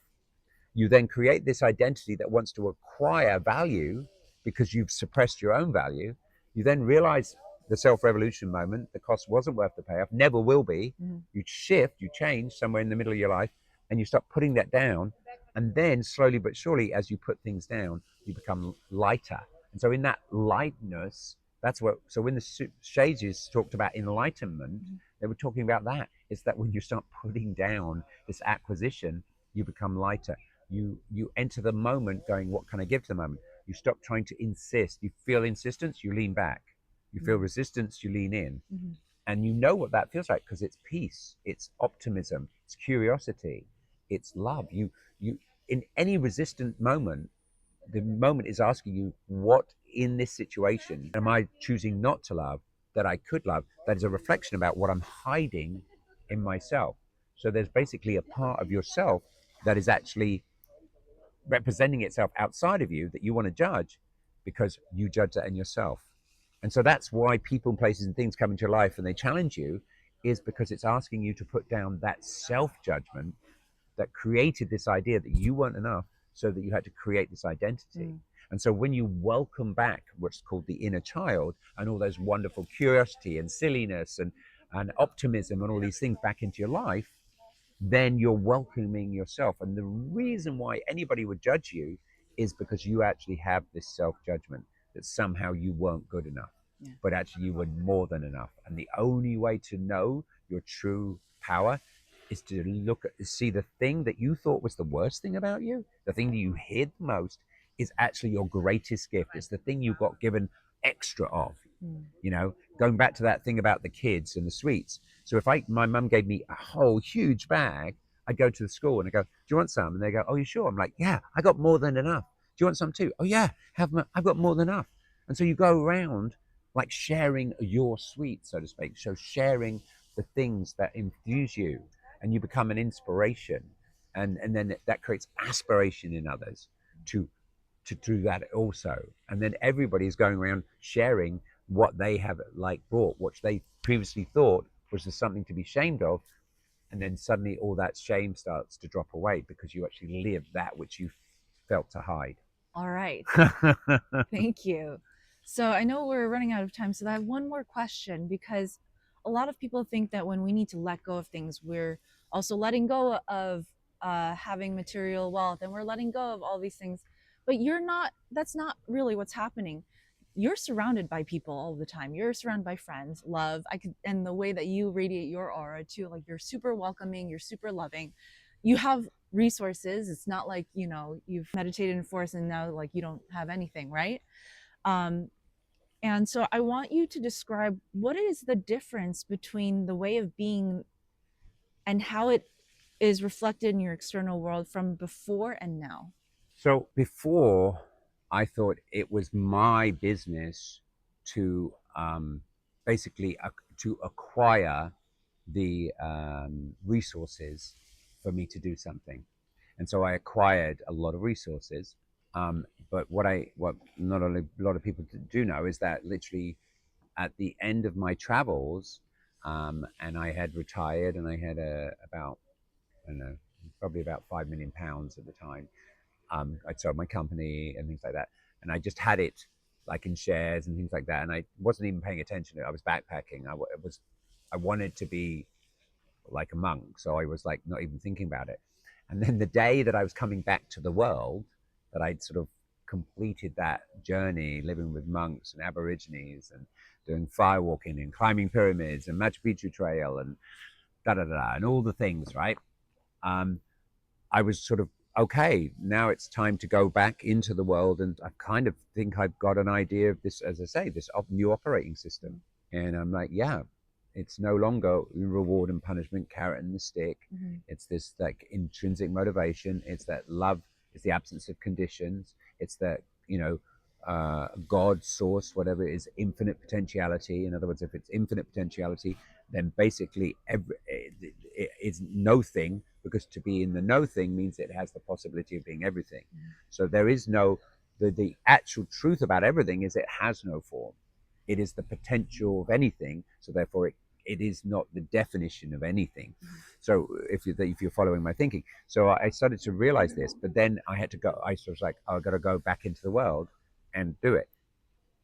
you then create this identity that wants to acquire value because you've suppressed your own value. You then realize the self-revolution moment, the cost wasn't worth the payoff, never will be. You shift, you change somewhere in the middle of your life, and you start putting that down. And then slowly but surely, as you put things down, you become lighter. And so in that lightness, that's what, so when the sages talked about enlightenment, they were talking about that. It's that when you start putting down this acquisition, you become lighter. You enter the moment going, what can I give to the moment? You stop trying to insist. You feel insistence, you lean back. You feel resistance, you lean in. And you know what that feels like because it's peace, it's optimism, it's curiosity, it's love. You in any resistant moment, the moment is asking you, what in this situation am I choosing not to love that I could love? That is a reflection about what I'm hiding in myself. So there's basically a part of yourself that is actually representing itself outside of you that you want to judge because you judge that in yourself. And so that's why people, places, and things come into your life and they challenge you, is because it's asking you to put down that self judgment that created this idea that you weren't enough, so that you had to create this identity. And so when you welcome back what's called the inner child and all those wonderful curiosity and silliness and optimism and all these things back into your life, then you're welcoming yourself. And the reason why anybody would judge you is because you actually have this self-judgment that somehow you weren't good enough, but actually you were more than enough. And the only way to know your true power is to see the thing that you thought was the worst thing about you, the thing that you hid the most, is actually your greatest gift. It's the thing you got given extra of. You know, going back to that thing about the kids and the sweets. So if my mum gave me a whole huge bag, I'd go to the school and I go, "Do you want some?" And they go, "Oh, you sure?" I'm like, "Yeah, I got more than enough. Do you want some too?" "Oh yeah, I've got more than enough." And so you go around like sharing your sweet, so to speak. So sharing the things that infuse you, and you become an inspiration, and then that creates aspiration in others to do that also. And then everybody's going around sharing what they have like brought, what they previously thought was just something to be ashamed of, and then suddenly all that shame starts to drop away because you actually live that which you felt to hide. All right. Thank you. So I know we're running out of time, so I have one more question, because a lot of people think that when we need to let go of things, we're also letting go of having material wealth, and we're letting go of all these things. But you're not, that's not really what's happening. You're surrounded by people all the time. You're surrounded by friends, love. And the way that you radiate your aura too, like you're super welcoming, you're super loving. You have resources. It's not like, you know, you've meditated in forest and now like you don't have anything, right? Um, and so I want you to describe what is the difference between the way of being and how it is reflected in your external world from before and now. So before, I thought it was my business to basically to acquire the resources for me to do something. And so I acquired a lot of resources. But what not only a lot of people do know is that literally at the end of my travels, and I had retired, and I had about, I don't know, probably about £5 million at the time. I'd sold my company and things like that, and I just had it like in shares and things like that, and I wasn't even paying attention to it. I was backpacking. I wanted to be like a monk, so I was like not even thinking about it. And then the day that I was coming back to the world, that I'd sort of completed that journey, living with monks and aborigines and doing firewalking and climbing pyramids and Machu Picchu trail and da da da and all the things, right? Um, I was sort of okay. Now it's time to go back into the world, and I kind of think I've got an idea of this, as I say, this new operating system. And I'm like, yeah, it's no longer reward and punishment, carrot and the stick. Mm-hmm. It's this like intrinsic motivation. It's that love. It's the absence of conditions. It's that God, source, whatever it is, infinite potentiality. In other words, if it's infinite potentiality, then basically it's no thing, because to be in the no thing means it has the possibility of being everything. So there is no, the actual truth about everything is it has no form. It is the potential of anything. So therefore it is not the definition of anything. So if you're following my thinking, so I started to realize this, but then I had to go. I was like, oh, I got to go back into the world and do it.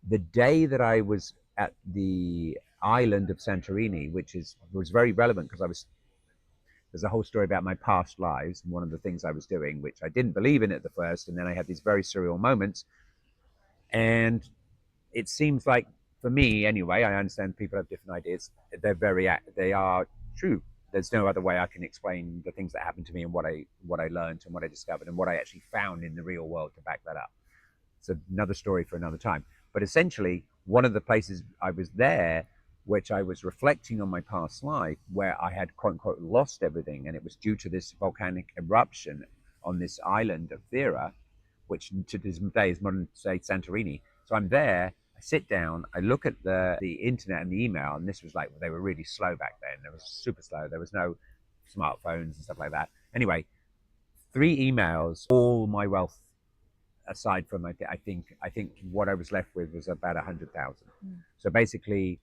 The day that I was at the island of Santorini, which was very relevant because I was there's a whole story about my past lives and one of the things I was doing, which I didn't believe in at the first, and then I had these very surreal moments, and it seems like, for me anyway, I understand people have different ideas. They are true. There's no other way I can explain the things that happened to me and what I learned and what I discovered and what I actually found in the real world to back that up. It's another story for another time. But essentially, one of the places I was there, which I was reflecting on my past life, where I had quote unquote lost everything, and it was due to this volcanic eruption on this island of Thera, which to this day is modern day Santorini. So I'm there. I sit down. I look at the internet and the email, and this was like, they were really slow back then. They were super slow. There was no smartphones and stuff like that. Anyway, 3 emails, all my wealth aside from, I think what I was left with was about 100,000. So basically,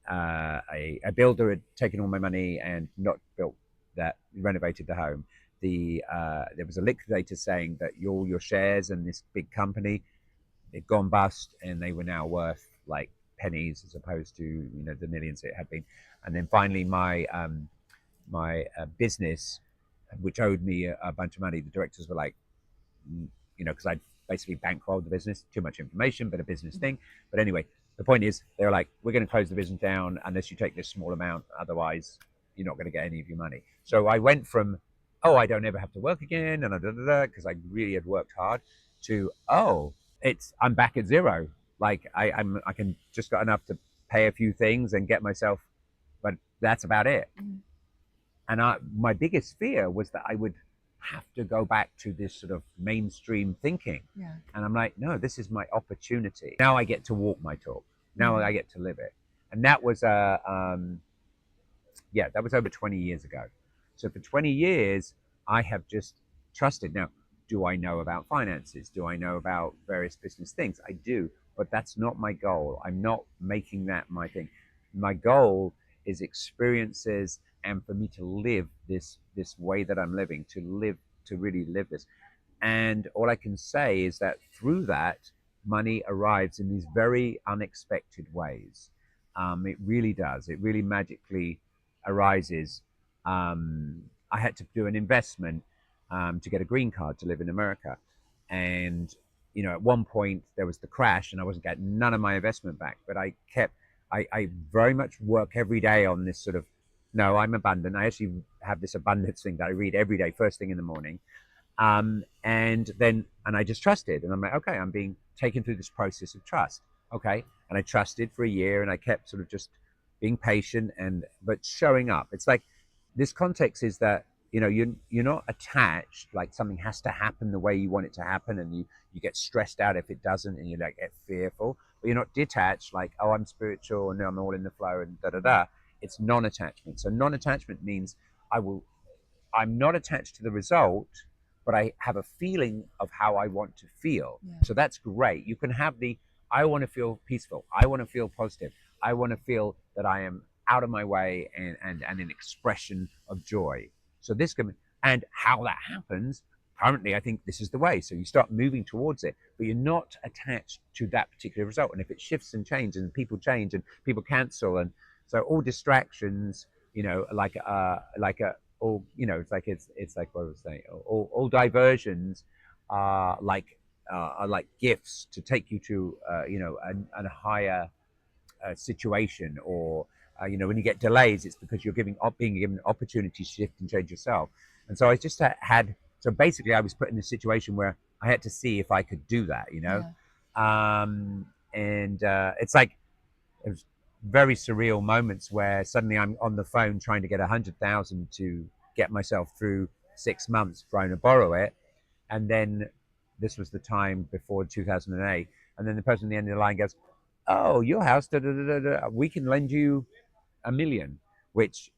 a builder had taken all my money and not built that, renovated the home. There was a liquidator saying that all your shares in this big company had gone bust, and they were now worth like pennies as opposed to the millions it had been. And then finally, my business, which owed me a bunch of money, the directors were like, because I'd basically bankrolled the business. Too much information, but a business thing. But anyway, the point is, they were like, we're going to close the business down unless you take this small amount. Otherwise, you're not going to get any of your money. So I went from, oh, I don't ever have to work again, and because I really had worked hard, to, oh, I'm back at zero. Like I can just got enough to pay a few things and get myself, but that's about it. And my biggest fear was that I would have to go back to this sort of mainstream thinking. Yeah. And I'm like, no, this is my opportunity. Now I get to walk my talk. Now I get to live it. And that was that was over 20 years ago. So for 20 years, I have just trusted. Now, do I know about finances? Do I know about various business things? I do, but that's not my goal. I'm not making that my thing. My goal is experiences, and for me to live this way that I'm living, to really live this. And all I can say is that through that, money arrives in these very unexpected ways. It really does. It really magically arises. I had to do an investment to get a green card to live in America. And, at one point there was the crash and I wasn't getting none of my investment back. But I very much work every day on this sort of, no, I'm abundant. I actually have this abundance thing that I read every day, first thing in the morning. And I just trusted, and I'm like, okay, I'm being taken through this process of trust. Okay. And I trusted for a year, and I kept sort of just being patient but showing up. It's like, this context is that, you're not attached, like something has to happen the way you want it to happen. And you get stressed out if it doesn't, and you like get fearful, but you're not detached, like, oh, I'm spiritual and no, I'm all in the flow and da da da. It's non-attachment. So non-attachment means I'm not attached to the result, but I have a feeling of how I want to feel. Yeah. So that's great. You can have the, I want to feel peaceful. I want to feel positive. I want to feel that I am out of my way and an expression of joy. So this can, and how that happens, currently, I think this is the way. So you start moving towards it, but you're not attached to that particular result. And if it shifts and changes and people cancel, and so all distractions, all, it's like what I was saying, all diversions are like gifts to take you to a higher situation, or when you get delays, it's because you're being given an opportunity to shift and change yourself. And so I just had, so basically I was put in a situation where I had to see if I could do that, Yeah. and it's like, it was very surreal moments where suddenly I'm on the phone trying to get 100,000 to get myself through 6 months trying to borrow it. And then this was the time before 2008. And then the person at the end of the line goes, "Oh, your house, da, da, da, da, we can lend you 1 million," which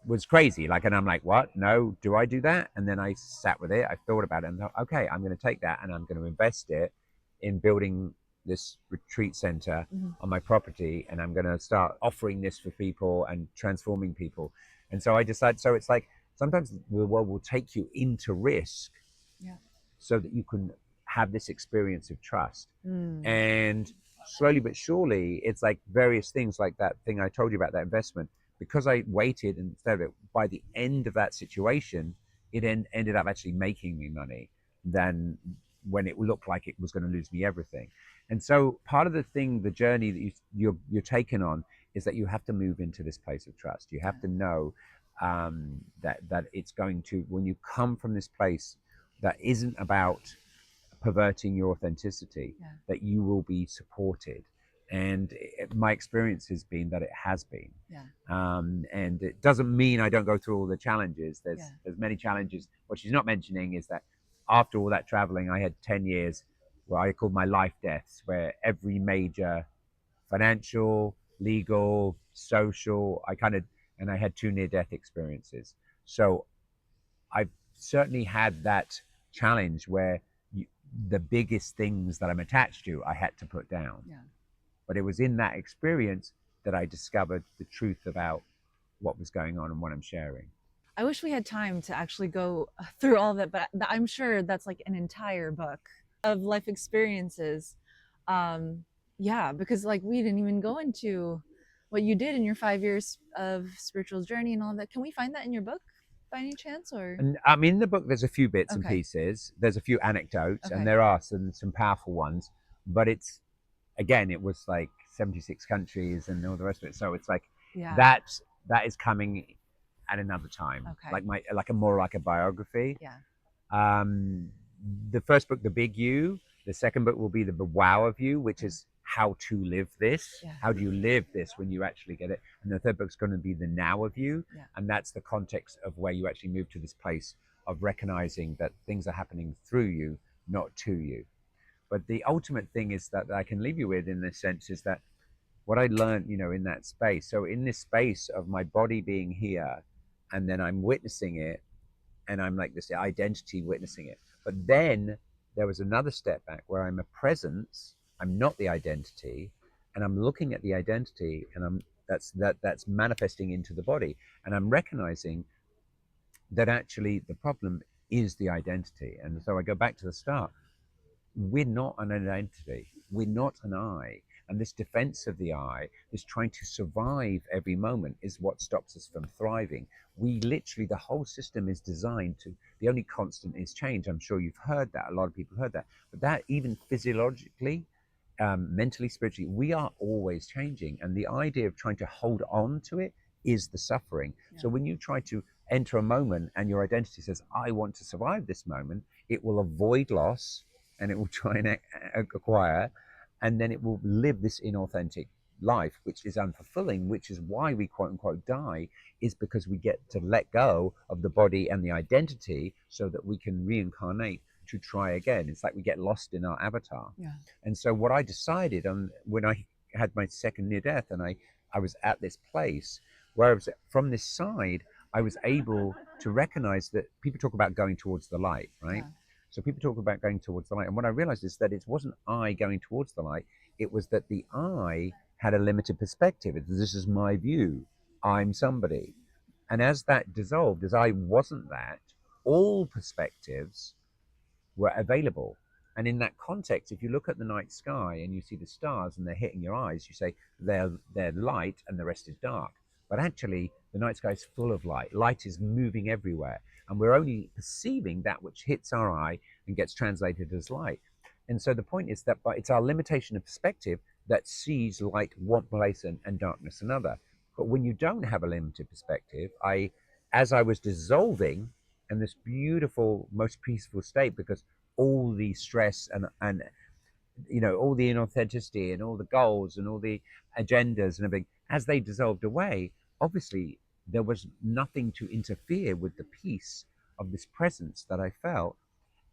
was crazy. Like, and I'm like, "What? No, do I do that?" And then I sat with it. I thought about it and thought, okay, I'm going to take that and I'm going to invest it in building this retreat center Mhm. on my property. And I'm going to start offering this for people and transforming people. And so I decided, so it's like, sometimes the world will take you into risk Yeah. so that you can have this experience of trust. Mm. And slowly but surely, it's like various things, like that thing I told you about, that investment. Because I waited, and instead of it, by the end of that situation, it ended up actually making me money than when it looked like it was going to lose me everything. And so part of the thing, the journey that you're taken on, is that you have to move into this place of trust. You have to know that it's going to, when you come from this place that isn't about perverting your authenticity, Yeah. that you will be supported. And my experience has been that it has been. Yeah. And it doesn't mean I don't go through all the challenges. Yeah. There's many challenges. What she's not mentioning is that after all that traveling, I had 10 years where I called my life deaths, where every major financial, legal, social, and I had 2 near-death experiences. So I've certainly had that challenge where the biggest things that I'm attached to, I had to put down. Yeah. But it was in that experience that I discovered the truth about what was going on and what I'm sharing. I wish we had time to actually go through all of it, but I'm sure that's like an entire book of life experiences. Yeah, because like we didn't even go into what you did in your 5 years of spiritual journey and all of that. Can we find that in your book by any chance? Or And in the book, there's a few bits and okay, pieces. There's a few anecdotes, and okay, there are some powerful ones. But it's, again, it was like 76 countries and all the rest of it. So it's like yeah, that is coming at another time, okay, like a more like a biography. yeah, Um, the first book, The Big You. The second book will be The Wow of You, which is how to live this. yeah, How do you live this when you actually get it? And the third book's going to be The Now of You. yeah, And that's the context of where you actually move to this place of recognizing that things are happening through you, not to you. But the ultimate thing is that I can leave you with, in this sense, is that what I learned, in that space. So in this space of my body being here, and then I'm witnessing it, and I'm like this identity witnessing it. But then there was another step back where I'm a presence. I'm not the identity, and I'm looking at the identity, and that's manifesting into the body, and I'm recognizing that actually the problem is the identity. And so I go back to the start. We're not an identity. We're not an I. And this defense of the I, this trying to survive every moment, is what stops us from thriving. We literally, the whole system is designed to, the only constant is change. I'm sure you've heard that. A lot of people heard that. But that, even physiologically, mentally, spiritually, we are always changing. And the idea of trying to hold on to it is the suffering. yeah, So when you try to enter a moment and your identity says, I want to survive this moment, it will avoid loss and it will try and acquire, and then it will live this inauthentic life, which is unfulfilling, which is why we quote unquote die, is because we get to let go of the body and the identity so that we can reincarnate to try again. It's like we get lost in our avatar. yeah, And so what I decided on when I had my second near death, and I was at this place where I was from this side, I was able to recognize that people talk about going towards the light, right? Yeah. So people talk about going towards the light. And what I realized is that it wasn't I going towards the light, it was that the I had a limited perspective. This is my view. I'm somebody. And as that dissolved, as I wasn't that, all perspectives were available. And in that context, if you look at the night sky and you see the stars and they're hitting your eyes, you say they're light and the rest is dark. But actually, the night sky is full of light. Light is moving everywhere, and we're only perceiving that which hits our eye and gets translated as light. And so the point is that it's our limitation of perspective that sees light one place and darkness another. But when you don't have a limited perspective, as I was dissolving in this beautiful, most peaceful state, because all the stress and all the inauthenticity and all the goals and all the agendas and everything, as they dissolved away, obviously there was nothing to interfere with the peace of this presence that I felt.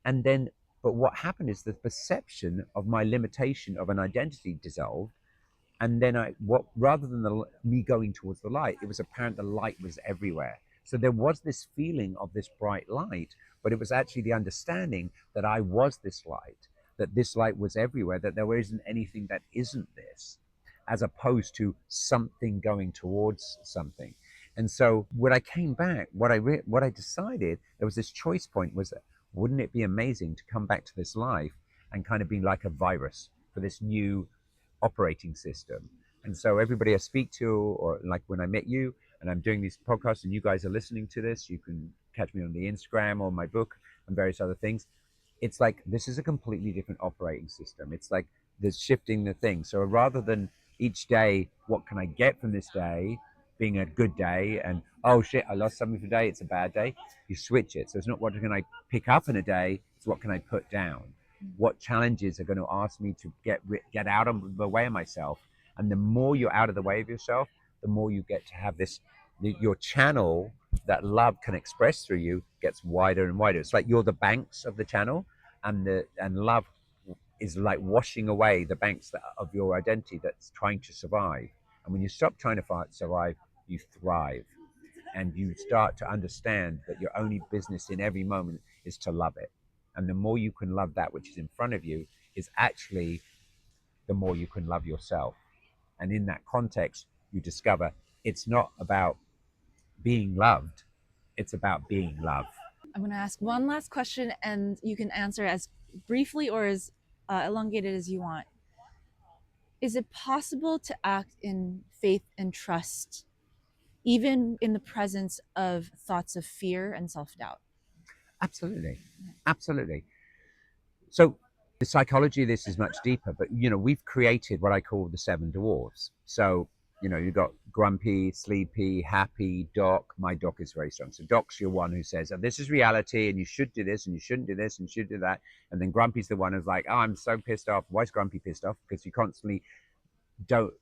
And then, but what happened is the perception of my limitation of an identity dissolved. And then rather than me going towards the light, it was apparent the light was everywhere. So there was this feeling of this bright light, but it was actually the understanding that I was this light, that this light was everywhere, that there isn't anything that isn't this, as opposed to something going towards something. And so when I came back, what I decided, there was this choice point, was that wouldn't it be amazing to come back to this life and kind of be like a virus for this new operating system. And so everybody I speak to, or like when I met you and I'm doing these podcasts and you guys are listening to this, you can catch me on the Instagram or my book and various other things. It's like this is a completely different operating system. It's like there's shifting the thing. So rather than each day, what can I get from this day being a good day, and oh shit, I lost something today, it's a bad day, you switch it. So it's not what can I pick up in a day, it's what can I put down. What challenges are going to ask me to get out of the way of myself. And the more you're out of the way of yourself, the more you get to have your channel that love can express through you gets wider and wider. It's like you're the banks of the channel, and love is like washing away the banks of your identity that's trying to survive. And when you stop trying to survive, you thrive, and you start to understand that your only business in every moment is to love it. And the more you can love that which is in front of you is actually the more you can love yourself. And in that context, you discover it's not about being loved, it's about being love. I'm going to ask one last question, and you can answer as briefly or as elongated as you want. Is it possible to act in faith and trust, even in the presence of thoughts of fear and self doubt? Absolutely. Absolutely. So the psychology of this is much deeper, but we've created what I call the seven dwarves. So you've got grumpy, sleepy, happy, Doc. My Doc is very strong. So Doc's your one who says, oh, this is reality and you should do this and you shouldn't do this and you should do that. And then Grumpy's the one who's like, oh, I'm so pissed off. Why is Grumpy pissed off? Because you constantly don't.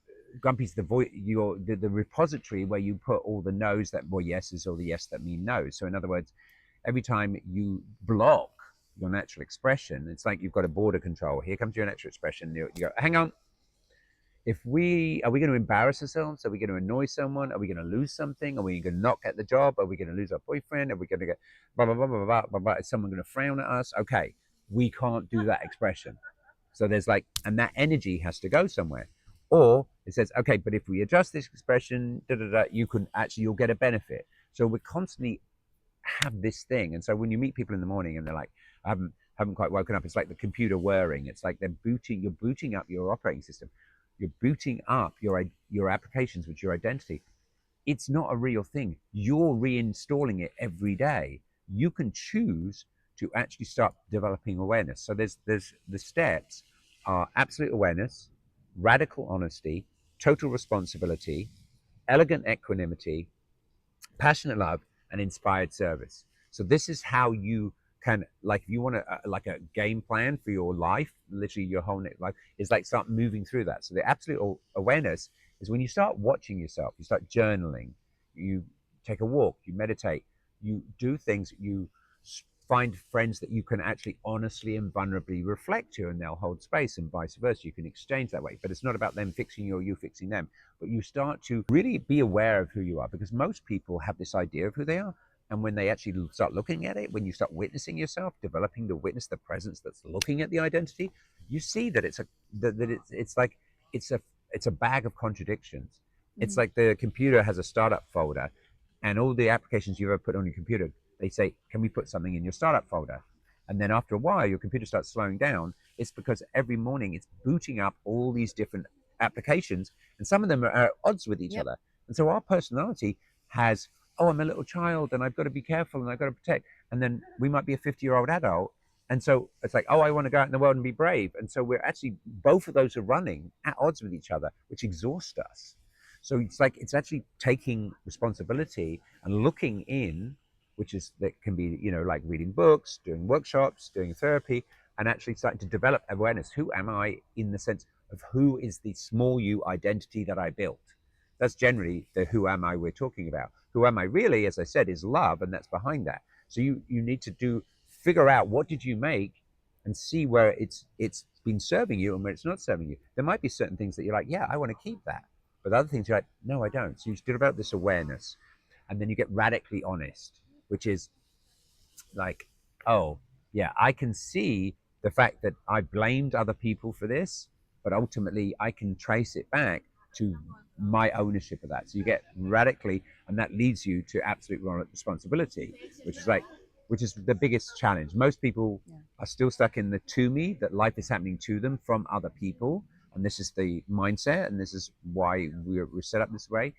Grumpy's the repository where you put all the no's that were yeses or the yes that mean no. So in other words, every time you block your natural expression, it's like you've got a border control. Here comes your natural expression. You go, hang on. Are we going to embarrass ourselves? Are we going to annoy someone? Are we going to lose something? Are we going to not get the job? Are we going to lose our boyfriend? Are we going to get blah blah blah blah blah blah blah? Is someone going to frown at us? Okay, we can't do that expression. So there's and that energy has to go somewhere. Or it says, okay, but if we adjust this expression, you'll get a benefit. So we constantly have this thing. And so when you meet people in the morning and they're like, I haven't quite woken up, it's like the computer whirring. It's like you're booting up your operating system. You're booting up your applications with your identity. It's not a real thing. You're reinstalling it every day. You can choose to actually start developing awareness. So there's the steps are absolute awareness, radical honesty, total responsibility, elegant equanimity, passionate love, and inspired service. So this is how you can, like, if you want to, like a game plan for your life, literally your whole life, is like start moving through that. So the absolute awareness is when you start watching yourself, you start journaling, you take a walk, you meditate, you do things, you find friends that you can actually honestly and vulnerably reflect to, and they'll hold space, and vice versa. You can exchange that way, but it's not about them fixing you or you fixing them. But you start to really be aware of who you are, because most people have this idea of who they are. And when they actually start looking at it, when you start witnessing yourself, developing the witness, the presence that's looking at the identity, you see that it's like it's a it's a bag of contradictions. It's Mhm. like the computer has a startup folder, and all the applications you've ever put on your computer, they say, can we put something in your startup folder? And then after a while, your computer starts slowing down. It's because every morning it's booting up all these different applications, and some of them are at odds with each Yep. other. And so our personality has, oh, I'm a little child and I've got to be careful and I've got to protect. And then we might be a 50-year-old adult. And so it's like, oh, I want to go out in the world and be brave. And so we're actually, both of those are running at odds with each other, which exhaust us. So it's like, it's actually taking responsibility and looking in, which is that can be, like reading books, doing workshops, doing therapy, and actually starting to develop awareness. Who am I, in the sense of who is the small you identity that I built? That's generally the who am I we're talking about. Who am I really, as I said, is love, and that's behind that. So you need to figure out, what did you make, and see where it's been serving you and where it's not serving you. There might be certain things that you're like, yeah, I want to keep that. But other things you're like, no, I don't. So you develop this awareness, and then you get radically honest, which is like, oh, yeah, I can see the fact that I blamed other people for this, but ultimately I can trace it back to my ownership of that. So you get radically, and that leads you to absolute responsibility, which is like, which is the biggest challenge. Most people Yeah. are still stuck in the to me, that life is happening to them from other people. And this is the mindset, and this is why we're set up this way.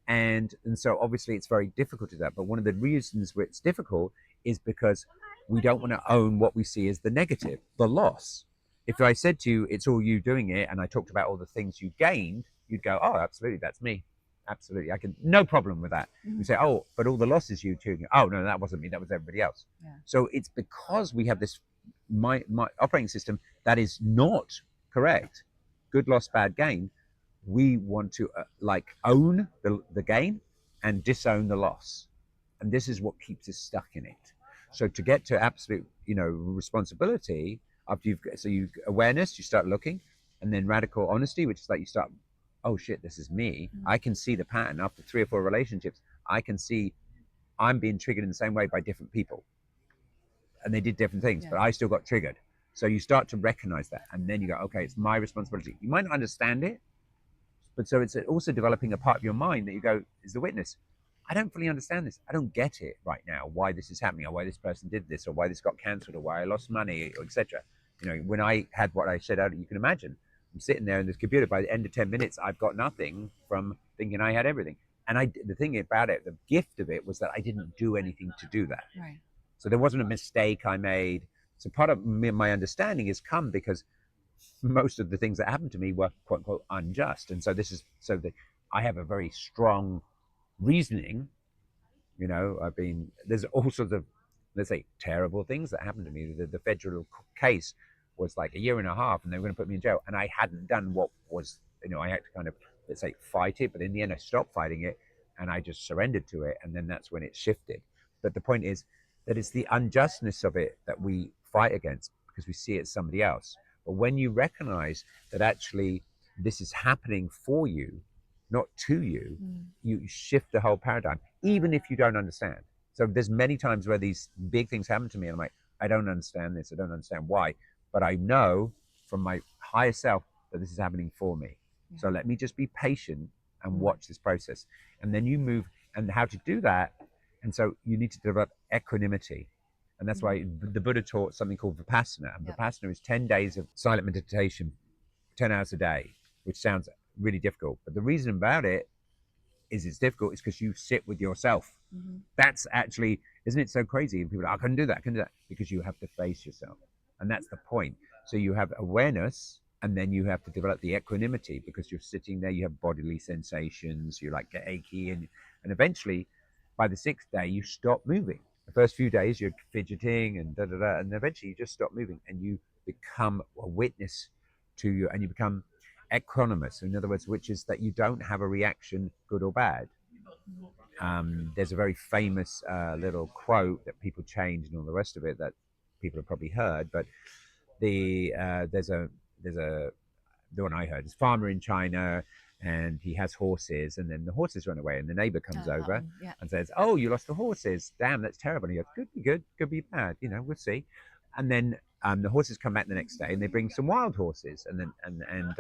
And so obviously it's very difficult to do that. But one of the reasons where it's difficult is because we don't want to own what we see as the negative, the loss. If I said to you, it's all you doing it, and I talked about all the things you gained, you'd go, oh, absolutely, that's me. Absolutely, I can, no problem with that. Mhm. You say, oh, but all the losses you too. Oh no, that wasn't me, that was everybody else. Yeah. So it's because we have this my operating system that is not correct. Good loss, bad gain. We want to like own the gain and disown the loss, and this is what keeps us stuck in it. So to get to absolute responsibility, after you awareness, you start looking, and then radical honesty, which is like, you start, oh shit, this is me. Mhm. I can see the pattern. After 3 or 4 relationships, I can see I'm being triggered in the same way by different people, and they did different things, Yeah. but I still got triggered. So you start to recognize that, and then you go, okay, it's my responsibility. You might not understand it, but so it's also developing a part of your mind that you go, is the witness. I don't fully understand this. I don't get it right now, why this is happening, or why this person did this, or why this got cancelled, or why I lost money, or etc. When I had what I said earlier, you can imagine I'm sitting there in this computer. By the end of 10 minutes, I've got nothing from thinking I had everything. And the thing about it, the gift of it, was that I didn't do anything to do that. Right. So there wasn't a mistake I made. So part of my understanding has come because most of the things that happened to me were quote unquote unjust. And so this is so that I have a very strong reasoning. There's all sorts of, let's say, terrible things that happened to me. The federal case was like a year and a half, and they were going to put me in jail, and I hadn't done what was, I had to kind of, let's say, fight it. But in the end, I stopped fighting it, and I just surrendered to it, and then that's when it shifted. But the point is that it's the unjustness of it that we fight against, because we see it as somebody else. But when you recognize that actually this is happening for you, not to you, Mm. you shift the whole paradigm, even if you don't understand. So there's many times where these big things happen to me, and I'm like, I don't understand this. I don't understand why, but I know from my higher self that this is happening for me. Yeah. So let me just be patient and watch this process. And then you move, and how to do that. And so you need to develop equanimity. And that's why the Buddha taught something called Vipassana. And Yep. Vipassana is 10 days of silent meditation, 10 hours a day, which sounds really difficult. But the reason about it is it's difficult is because you sit with yourself. Mhm. That's actually, isn't it so crazy? And people are like, I couldn't do that, I couldn't do that. Because you have to face yourself. And that's the point. So you have awareness, and then you have to develop the equanimity, because you're sitting there, you have bodily sensations, you like get achy, and eventually by the 6th day you stop moving. The first few days you're fidgeting and da da da, and eventually you just stop moving, and you become a witness to you, and you become equanimous. In other words, which is that you don't have a reaction, good or bad. There's a very famous little quote that people change and all the rest of it that people have probably heard, but there's a the one I heard is farmer in China, and he has horses, and then the horses run away, and the neighbor comes That over one. Yeah. and says, "Oh, you lost the horses. Damn, that's terrible." And he goes, "Could be good, could be bad. We'll see." And then the horses come back the next day, and they bring some wild horses, and then and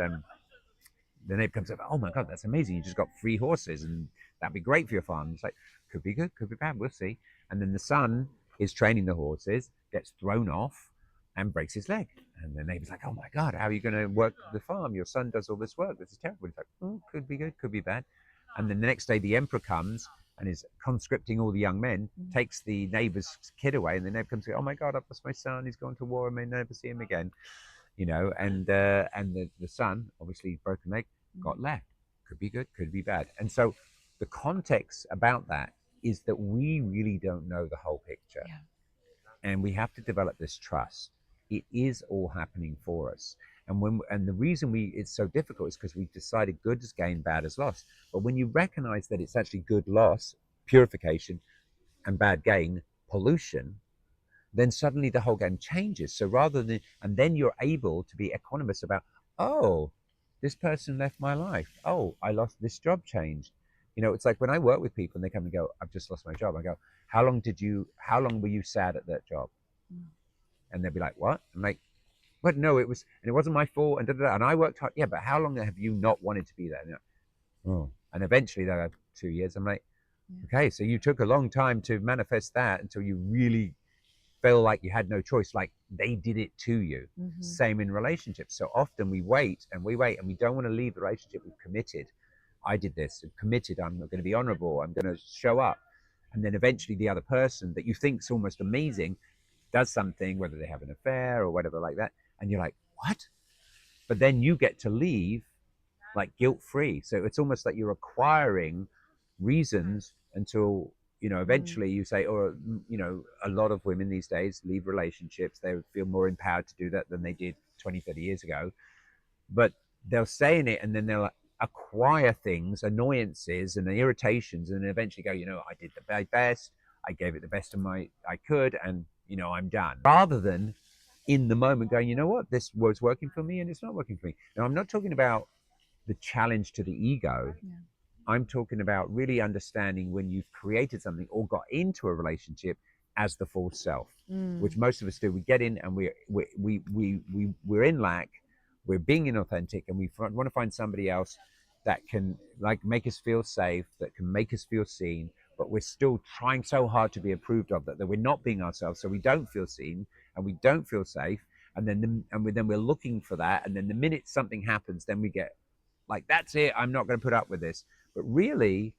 the neighbor comes over. "Oh my God, that's amazing! You just got 3 horses, and that'd be great for your farm." It's like, could be good, could be bad. We'll see. And then the son is training the horses, gets thrown off, and breaks his leg. And the neighbor's like, "Oh my God, how are you going to work the farm? Your son does all this work. This is terrible." He's like, "Oh, could be good, could be bad." And then the next day, the emperor comes and is conscripting all the young men, takes the neighbor's kid away, and the neighbor comes and goes, "Oh my God, I've lost my son. He's gone to war. I may never see him again." And the son, obviously broken leg, got left. Could be good, could be bad. And so the context about that is that we really don't know the whole picture. Yeah. And we have to develop this trust. It is all happening for us. And the reason it's so difficult is because we've decided good is gain, bad is loss. But when you recognize that it's actually good loss, purification, and bad gain, pollution, then suddenly the whole game changes. So and then you're able to be equanimous about, oh, this person left my life. Oh, I lost this job changed. It's like when I work with people and they come and go, "I've just lost my job." I go, how long were you sad at that job? And they'll be like, "What?" I'm like, "But no, and it wasn't my fault. And, da, da, da. And I worked hard." "Yeah, but how long have you not wanted to be there?" And, like, oh. And eventually they'll have 2 years. I'm like, okay, so you took a long time to manifest that until you really feel like you had no choice, like they did it to you. Same in relationships. So often we wait and we wait and we don't want to leave the relationship. We've committed. I did this. I'm committed. I'm going to be honorable. I'm going to show up. And then eventually the other person that you think's almost amazing does something, whether they have an affair or whatever like that. And you're like, what? But then you get to leave like guilt free. So it's almost like you're acquiring reasons until eventually you say, or a lot of women these days leave relationships. They feel more empowered to do that than they did 20, 30 years ago, but they'll stay in it and then they'll acquire things, annoyances and irritations, and eventually go, I did the very best, I gave it the best of I could, and I'm done, rather than in the moment going, what, this was working for me and it's not working for me. Now, I'm not talking about the challenge to the ego. Yeah. I'm talking about really understanding when you've created something or got into a relationship as the false self, which most of us do. We get in and we're in lack, we're being inauthentic, and we want to find somebody else that can like make us feel safe, that can make us feel seen, but we're still trying so hard to be approved of that we're not being ourselves, so we don't feel seen and we don't feel safe, and then we're looking for that, and then the minute something happens, then we get like, that's it, I'm not going to put up with this. But really,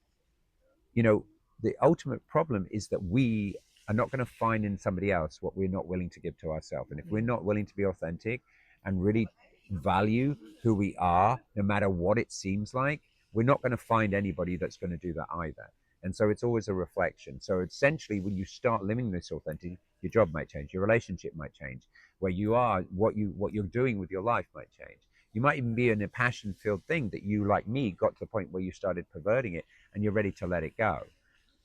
the ultimate problem is that we are not going to find in somebody else what we're not willing to give to ourselves. And if we're not willing to be authentic and really value who we are, no matter what it seems like, we're not going to find anybody that's going to do that either. And so it's always a reflection. So essentially, when you start living this authentic, your job might change, your relationship might change, where you are, what you're doing with your life might change. You might even be in a passion-filled thing that you, like me, got to the point where you started perverting it and you're ready to let it go.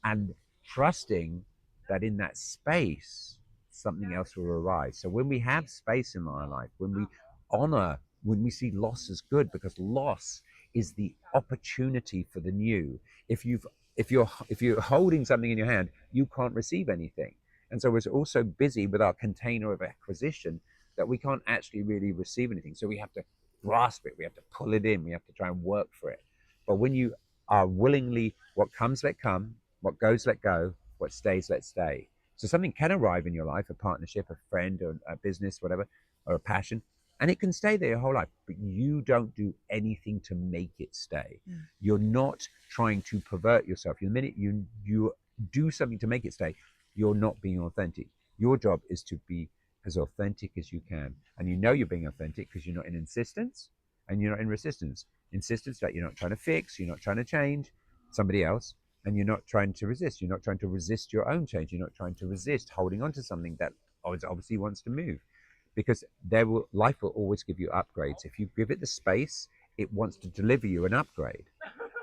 And trusting that in that space, something else will arise. So when we have space in our life, when we honor, when we see loss as good, because loss is the opportunity for the new. If you're holding something in your hand, you can't receive anything. And so we're also busy with our container of acquisition that we can't actually really receive anything. So we have to grasp it, we have to pull it in, we have to try and work for it. But when you are willingly, what comes, let come, what goes, let go, what stays, let stay. So something can arrive in your life, a partnership, a friend, or a business, whatever, or a passion, and it can stay there your whole life, but you don't do anything to make it stay. You're not trying to pervert yourself. The minute you do something to make it stay, you're not being authentic. Your job is to be as authentic as you can. And you're being authentic because you're not in insistence and you're not in resistance. Insistence that you're not trying to fix, you're not trying to change somebody else, and you're not trying to resist. You're not trying to resist your own change. You're not trying to resist holding on to something that obviously wants to move. Because life will always give you upgrades. If you give it the space, it wants to deliver you an upgrade.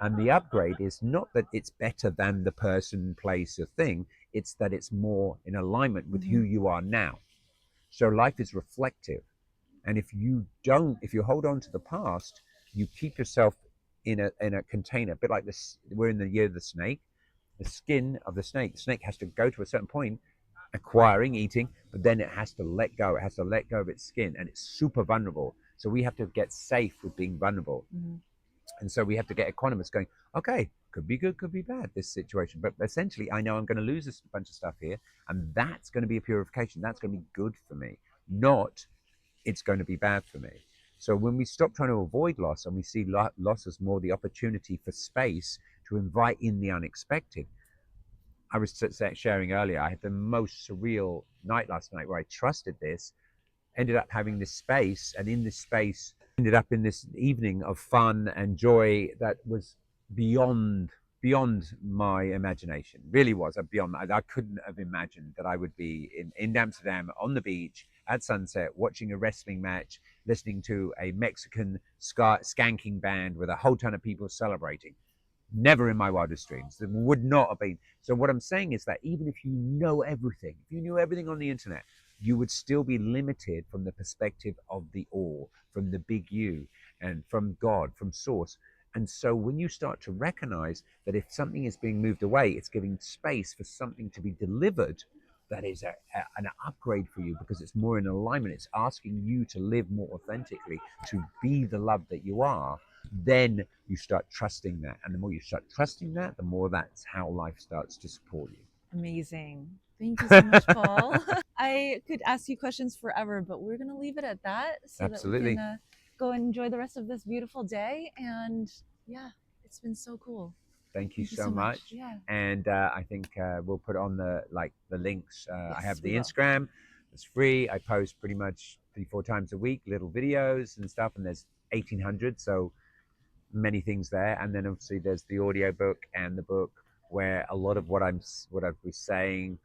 And the upgrade is not that it's better than the person, place, or thing, it's that it's more in alignment with who Mm-hmm. you are now. So life is reflective. And if you hold on to the past, you keep yourself in a container, a bit like this. We're in the year of the snake. The skin of the snake. The snake has to go to a certain point, acquiring, eating, but then it has to let go. It has to let go of its skin, and it's super vulnerable. So we have to get safe with being vulnerable. Mm-hmm. And so we have to get equanimous going, okay, could be good, could be bad, this situation. But essentially, I know I'm going to lose this bunch of stuff here. And that's going to be a purification. That's going to be good for me, not it's going to be bad for me. So when we stop trying to avoid loss and we see loss as more the opportunity for space to invite in the unexpected. I was sharing earlier, I had the most surreal night last night where I trusted this, ended up having this space, and in this space ended up in this evening of fun and joy that was beyond my imagination. Really was beyond. I couldn't have imagined that I would be in Amsterdam on the beach at sunset watching a wrestling match, listening to a Mexican skanking band with a whole ton of people celebrating. Never in my wildest dreams. It would not have been. So what I'm saying is that even if you know everything, if you knew everything on the internet, you would still be limited from the perspective of the all, from the big you, and from God, from source. And so when you start to recognize that if something is being moved away, it's giving space for something to be delivered, that is an upgrade for you because it's more in alignment. It's asking you to live more authentically, to be the love that you are. Then you start trusting that. And the more you start trusting that, the more that's how life starts to support you. Amazing. Thank you so much, Paul. I could ask you questions forever, but we're going to leave it at that so that we can Absolutely. go and enjoy the rest of this beautiful day. And yeah, it's been so cool. Thank you Thank you so so much. much. Yeah. And I think we'll put on the links. I Yes, have we the will. Instagram. It's free. I post pretty much 3-4 times a week, little videos and stuff. And there's 1,800, so many things there. And then obviously there's the audio book and the book where a lot of what I was saying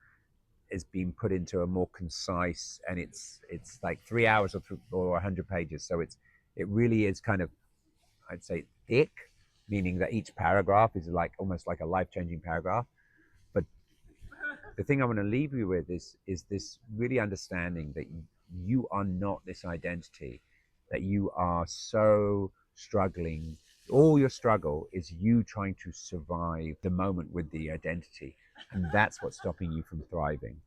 is being put into a more concise, and it's like 3 hours or 100 pages. So it really is kind of, I'd say, thick, meaning that each paragraph is like almost like a life-changing paragraph. But the thing I want to leave you with is this really understanding that you are not this identity, that you are so struggling. All your struggle is you trying to survive the moment with the identity, and that's what's stopping you from thriving.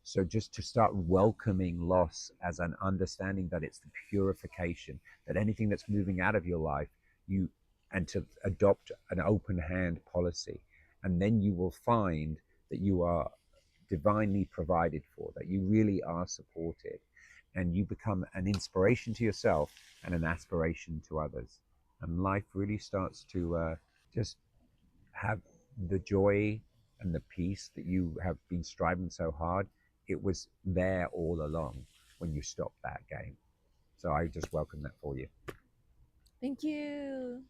So just to start welcoming loss as an understanding that it's the purification, that anything that's moving out of your life, you and to adopt an open hand policy, and then you will find that you are divinely provided for, that you really are supported, and you become an inspiration to yourself and an aspiration to others. And life really starts to just have the joy and the peace that you have been striving so hard. It was there all along when you stopped that game. So I just welcome that for you. Thank you.